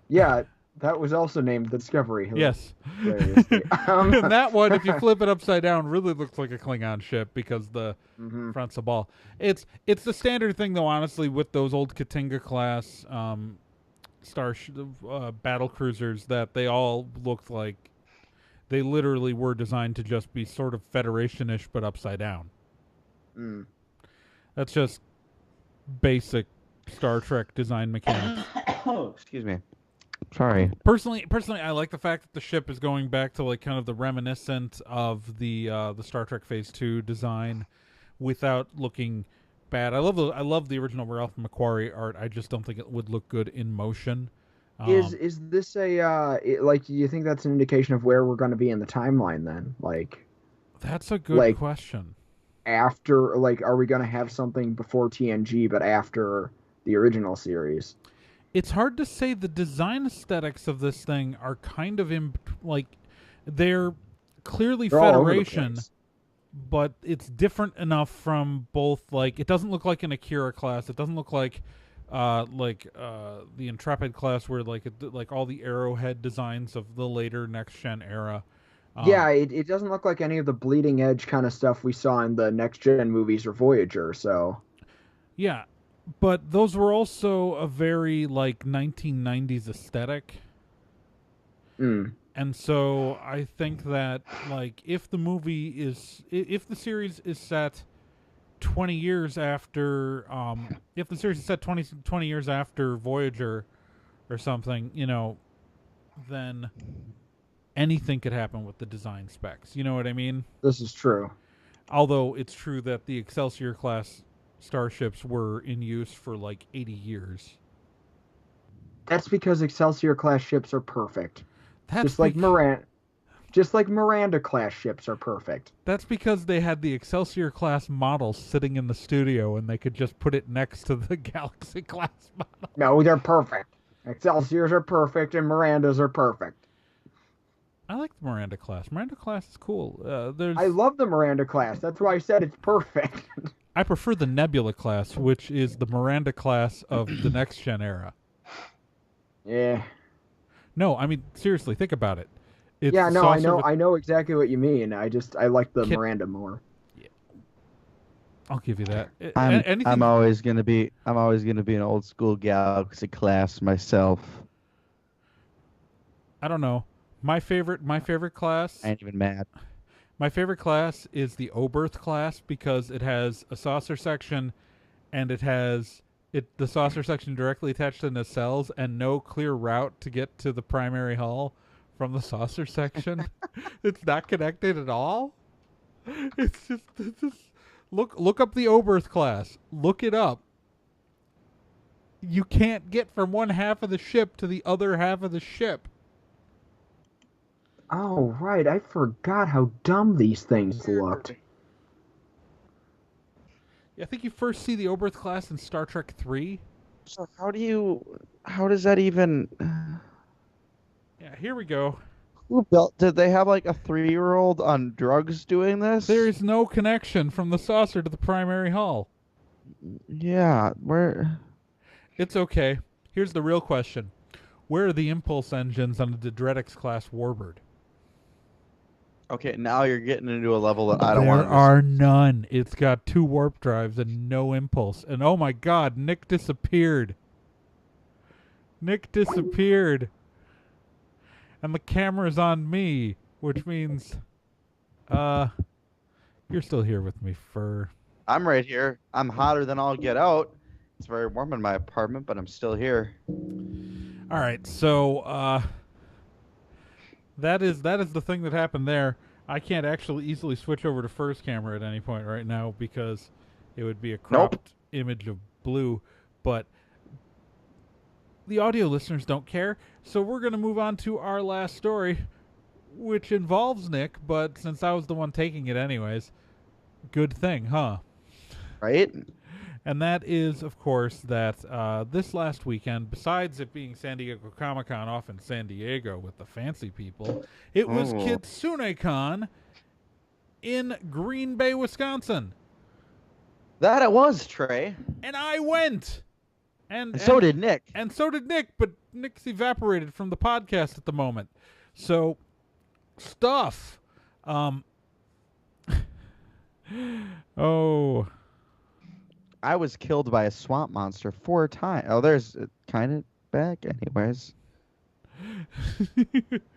yeah, that was also named the Discovery. Yes. Hilariously. And that one, if you flip it upside down, really looks like a Klingon ship because the front's a ball. It's the standard thing, though, honestly, with those old Katinga class battle cruisers, that they all looked like they literally were designed to just be sort of Federation-ish, but upside down. That's just basic Star Trek design mechanics. Oh, excuse me. Sorry. Personally, I like the fact that the ship is going back to like kind of the reminiscent of the Star Trek Phase 2 design, without looking bad. I love the original Ralph McQuarrie art. I just don't think it would look good in motion. Is this a like? Do you think that's an indication of where we're going to be in the timeline then? Like, that's a good question. After, like, are we going to have something before TNG, but after the original series? It's hard to say. The design aesthetics of this thing are kind of they're clearly Federation, but it's different enough from both. Like, it doesn't look like an Akira class. It doesn't look like the Intrepid class, where like all the arrowhead designs of the later next gen era. Yeah, it doesn't look like any of the bleeding edge kind of stuff we saw in the next gen movies or Voyager. So yeah. But those were also a very, like, 1990s aesthetic. And so I think that, like, if the series is set 20 years after, if the series is set 20 years after Voyager or something, you know, then anything could happen with the design specs. You know what I mean? This is true. Although it's true that the Excelsior class starships were in use for like 80 years. That's because Excelsior class ships are perfect. Just like Miranda class ships are perfect. That's because they had the Excelsior class model sitting in the studio and they could just put it next to the Galaxy class model. No, they're perfect. Excelsiors are perfect and Mirandas are perfect. I like the Miranda class. Miranda class is cool. I love the Miranda class. That's why I said it's perfect. I prefer the Nebula class, which is the Miranda class of the next gen era. Yeah. No, I mean, seriously, think about it. It's I know exactly what you mean. I like the Miranda more. Yeah. I'll give you that. I'm always gonna be an old school Galaxy class myself. I don't know. My favorite class. I ain't even mad. My favorite class is the Oberth class because it has a saucer section, and it has the saucer section directly attached to nacelles and no clear route to get to the primary hull from the saucer section. It's not connected at all. It's just look up the Oberth class. Look it up. You can't get from one half of the ship to the other half of the ship. Oh, right. I forgot how dumb these things looked. Yeah, I think you first see the Oberth class in Star Trek 3. So how does that even... Yeah, here we go. Who built... Did they have like a 3-year-old on drugs doing this? There is no connection from the saucer to the primary hull. Yeah, where... It's okay. Here's the real question. Where are the impulse engines on the Dreadix class Warbird? Okay, now you're getting into a level that I don't want to... There are none. It's got 2 warp drives and no impulse. And oh my god, Nick disappeared. Nick disappeared. And the camera's on me, which means... you're still here with me, Fur. I'm right here. I'm hotter than all get out. It's very warm in my apartment, but I'm still here. All right, so that is the thing that happened there. I can't actually easily switch over to Fur's camera at any point right now because it would be a cropped image of Blue, but the audio listeners don't care, so we're going to move on to our last story, which involves Nick, but since I was the one taking it anyways, good thing, huh? Right? And that is, of course, that this last weekend, besides it being San Diego Comic-Con off in San Diego with the fancy people, it was Kitsune Kon in Green Bay, Wisconsin. That it was, Trae. And I went. And so did Nick. And so did Nick, but Nick's evaporated from the podcast at the moment. So, stuff. Oh... I was killed by a swamp monster 4 times. Oh, there's kind of back anyways.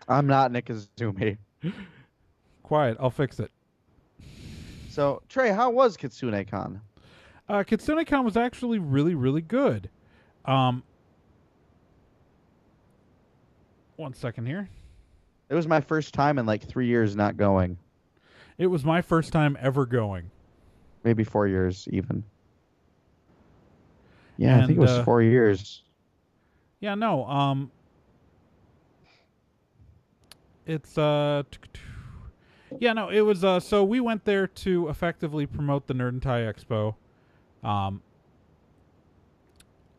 I'm not Nick Izumi. Quiet, I'll fix it. So, Trae, how was Kitsune Kon? Kitsune Kon was actually really, really good. 1 second here. It was my first time in like 3 years not going. It was my first time ever going. Maybe 4 years even. Yeah, I think it was 4 years. Yeah, no. It's yeah, no, it was so we went there to effectively promote the Nerd and Tie Expo.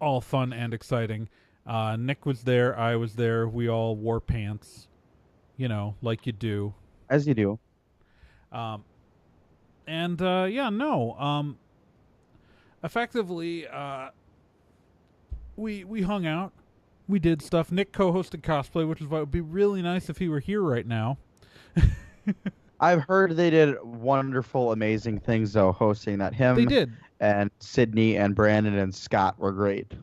All fun and exciting. Nick was there, I was there, we all wore pants. You know, like you do. As you do. And yeah, no. Effectively, we hung out. We did stuff. Nick co-hosted cosplay, which is why it would be really nice if he were here right now. I've heard they did wonderful, amazing things, though, hosting that. They did. And Sydney and Brandon and Scott were great.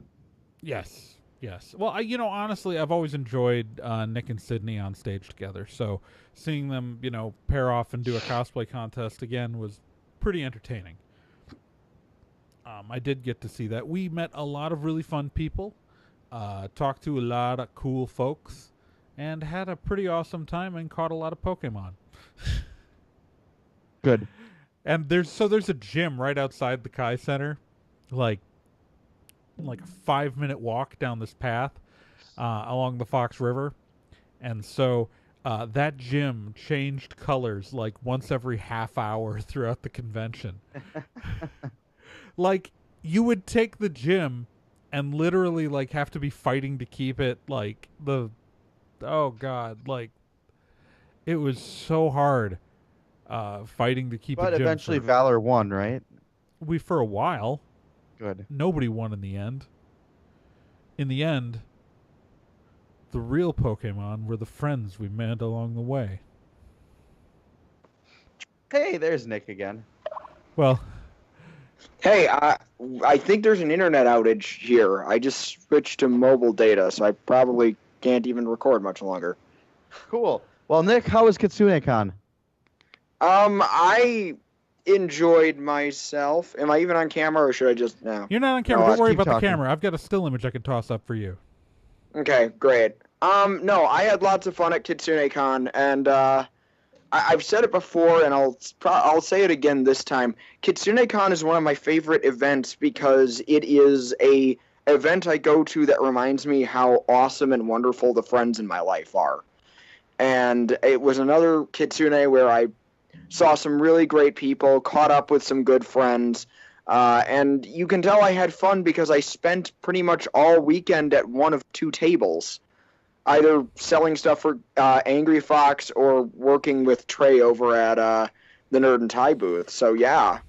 Yes, yes. Well, honestly, I've always enjoyed Nick and Sydney on stage together. So seeing them, pair off and do a cosplay contest again was pretty entertaining. I did get to see that. We met a lot of really fun people, talked to a lot of cool folks, and had a pretty awesome time and caught a lot of Pokemon. Good. And there's a gym right outside the Kai Center, like a 5-minute walk down this path along the Fox River. And so that gym changed colors like once every half hour throughout the convention. Like, you would take the gym and literally, like, have to be fighting to keep it, like, oh, God, like, it was so hard fighting to keep it. But eventually Valor won, right? For a while. Good. Nobody won in the end. In the end, the real Pokemon were the friends we met along the way. Hey, there's Nick again. Well... Hey, I think there's an internet outage here. I just switched to mobile data, so I probably can't even record much longer. Cool. Well, Nick, how was Kitsune Kon? I enjoyed myself. Am I even on camera, or should I just... No. You're not on camera. Don't worry about the camera. I've got a still image I can toss up for you. Okay, great. No, I had lots of fun at Kitsune Kon, and, I've said it before, and I'll say it again this time. Kitsune Kon is one of my favorite events because it is a event I go to that reminds me how awesome and wonderful the friends in my life are. And it was another Kitsune where I saw some really great people, caught up with some good friends, and you can tell I had fun because I spent pretty much all weekend at one of 2 tables. Either selling stuff for Angry Fox or working with Trae over at the Nerd and Tie booth. So, yeah,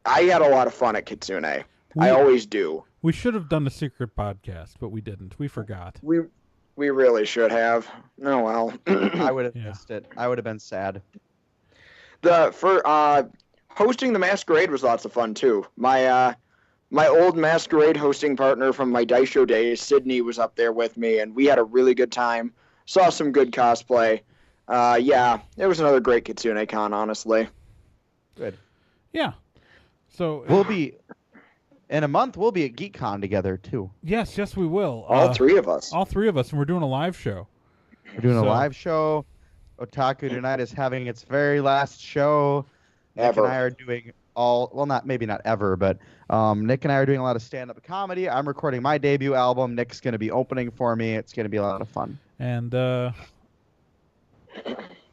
I had a lot of fun at Kitsune. I always do. We should have done a secret podcast, but we didn't. We forgot. We really should have. Oh, well. I would have missed it. I would have been sad. Hosting the Masquerade was lots of fun, too. My old Masquerade hosting partner from my Daisho days, Sydney, was up there with me, and we had a really good time. Saw some good cosplay. Yeah, it was another great Kitsune Kon, honestly. Good. Yeah. So We'll be in a month. We'll be at GeekCon together too. yes, we will. All three of us. All three of us, and we're doing a live show. We're doing a live show. Otaku Tonight is having its very last show. Ever. Nick and I are doing maybe not ever, but Nick and I are doing a lot of stand-up comedy. I'm recording my debut album. Nick's going to be opening for me. It's going to be a lot of fun. And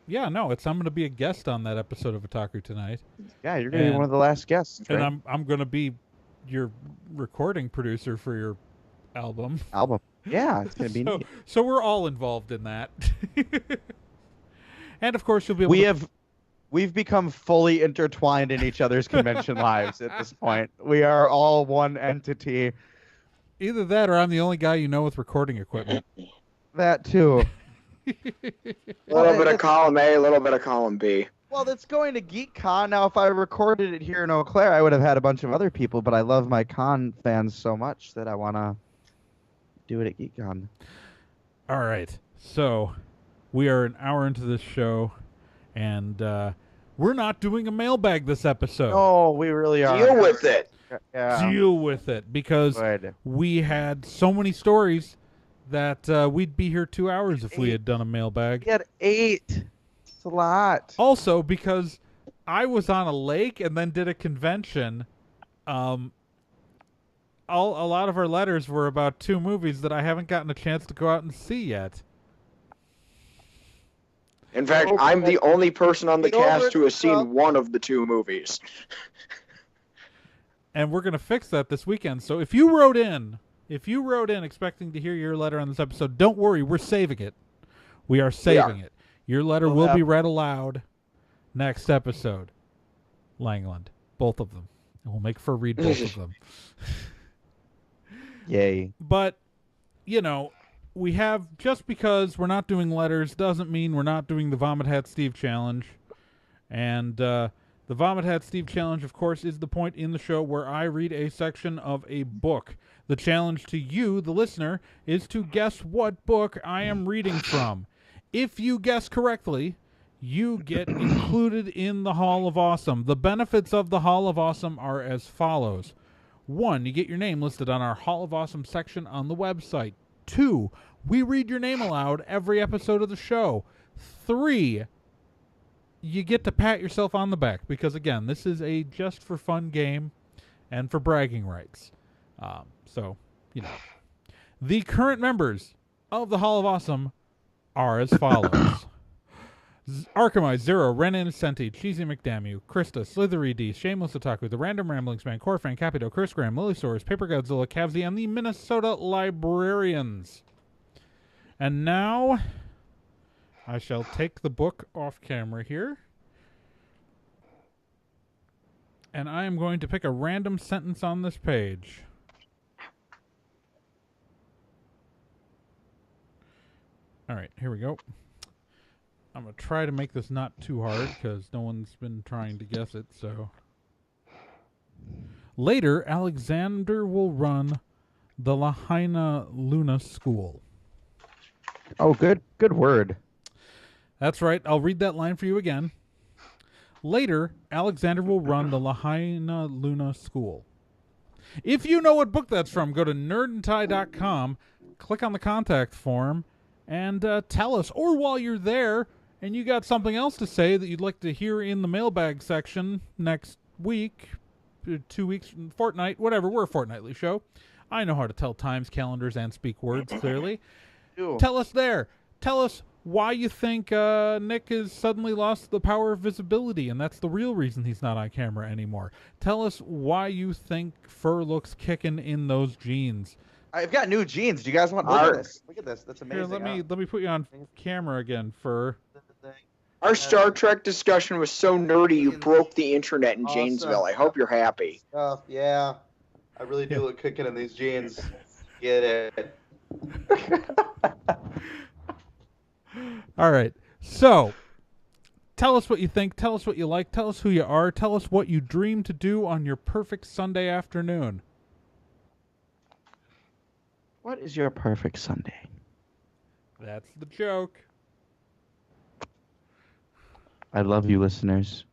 yeah, no, I'm going to be a guest on that episode of Otaku Tonight. Yeah, you're going to be one of the last guests. Right? And I'm going to be your recording producer for your album. Yeah, it's going to be neat. So we're all involved in that. And of course, you'll be able We've become fully intertwined in each other's convention lives at this point. We are all one entity. Either that or I'm the only guy you know with recording equipment. That too. A little bit of column A, a little bit of column B. Well, that's going to GeekCon. Now, if I recorded it here in Eau Claire, I would have had a bunch of other people, but I love my con fans so much that I want to do it at GeekCon. All right. So we are an hour into this show, and we're not doing a mailbag this episode. Oh, we really are. Deal with it. Yeah. Deal with it, because we had so many stories that we'd be here 2 hours if we had done a mailbag. We had 8. It's a lot. Also, because I was on a lake and then did a convention, a lot of our letters were about 2 movies that I haven't gotten a chance to go out and see yet. In fact, I'm the only person on the cast who has seen one of the 2 movies. And we're going to fix that this weekend. So if you wrote in expecting to hear your letter on this episode, don't worry, we're saving it. We are saving it. Your letter will be read aloud next episode. Langland. Both of them. And we'll make for read both of them. Yay. But, we have, just because we're not doing letters doesn't mean we're not doing the Vomit Hat Steve Challenge. And the Vomit Hat Steve Challenge, of course, is the point in the show where I read a section of a book. The challenge to you, the listener, is to guess what book I am reading from. If you guess correctly, you get included in the Hall of Awesome. The benefits of the Hall of Awesome are as follows. 1, you get your name listed on our Hall of Awesome section on the website. 2, we read your name aloud every episode of the show. 3, you get to pat yourself on the back because, again, this is a just for fun game and for bragging rights. The current members of the Hall of Awesome are as follows. Archimite, Zero, Renan, Senti, Cheesy McDamu, Krista, Slithery D, Shameless Otaku, The Random Ramblings Man, Corfan, Capito, Chris Graham, Lillysaurus, Paper Godzilla, Cavsy, and the Minnesota Librarians. And now, I shall take the book off camera here. And I am going to pick a random sentence on this page. All right, here we go. I'm going to try to make this not too hard because no one's been trying to guess it, so. Later, Alexander will run the Lahaina Luna School. Oh, good word. That's right. I'll read that line for you again. Later, Alexander will run the Lahaina Luna School. If you know what book that's from, go to nerdandtie.com, click on the contact form, and tell us. Or while you're there and you got something else to say that you'd like to hear in the mailbag section next week, 2 weeks, fortnight, whatever. We're a fortnightly show. I know how to tell times, calendars, and speak words clearly. Tell us there. Tell us why you think Nick has suddenly lost the power of visibility, and that's the real reason he's not on camera anymore. Tell us why you think Fur looks kicking in those jeans. I've got new jeans. Do you guys want to look at this? Look at this. That's amazing. Here, let me put you on camera again, Fur. Our Star Trek discussion was so nerdy you broke the internet in Janesville. I hope you're happy. Yeah. I really do look kicking in these jeans. Get it. All right. So, tell us what you think. Tell us what you like. Tell us who you are. Tell us what you dream to do on your perfect Sunday afternoon. What is your perfect Sunday? That's the joke. I love you, listeners.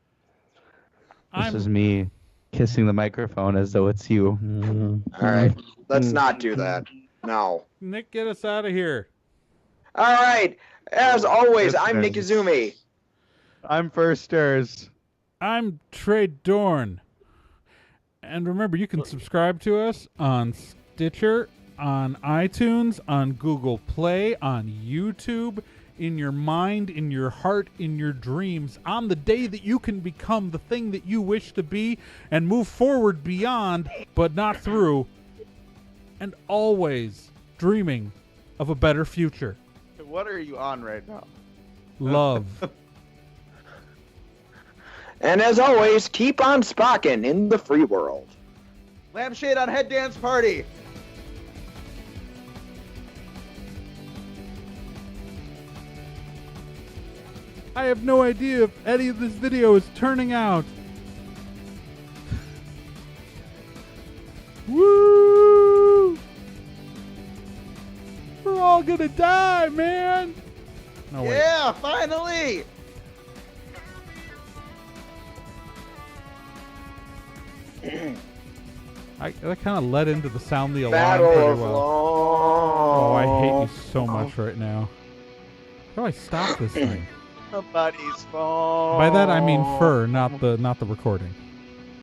This is me kissing the microphone as though it's you. All right, let's not do that. No. Nick, get us out of here. All right. As always, I'm Nick Izumi. I'm Firsters. I'm Trae Dorn. And remember, you can subscribe to us on Stitcher, on iTunes, on Google Play, on YouTube, in your mind, in your heart, in your dreams, on the day that you can become the thing that you wish to be and move forward beyond, but not through, and always dreaming of a better future. What are you on right now? Love. And as always, keep on spocking in the free world. Lampshade on Head Dance Party. I have no idea if any of this video is turning out. Woo! We're all gonna die, man! No, wait. Yeah, finally! That kind of led into the sound the alarm Battle pretty of well. Long. Oh, I hate you so much right now. How do I stop this thing? Somebody's phone. By that I mean fur, not the recording.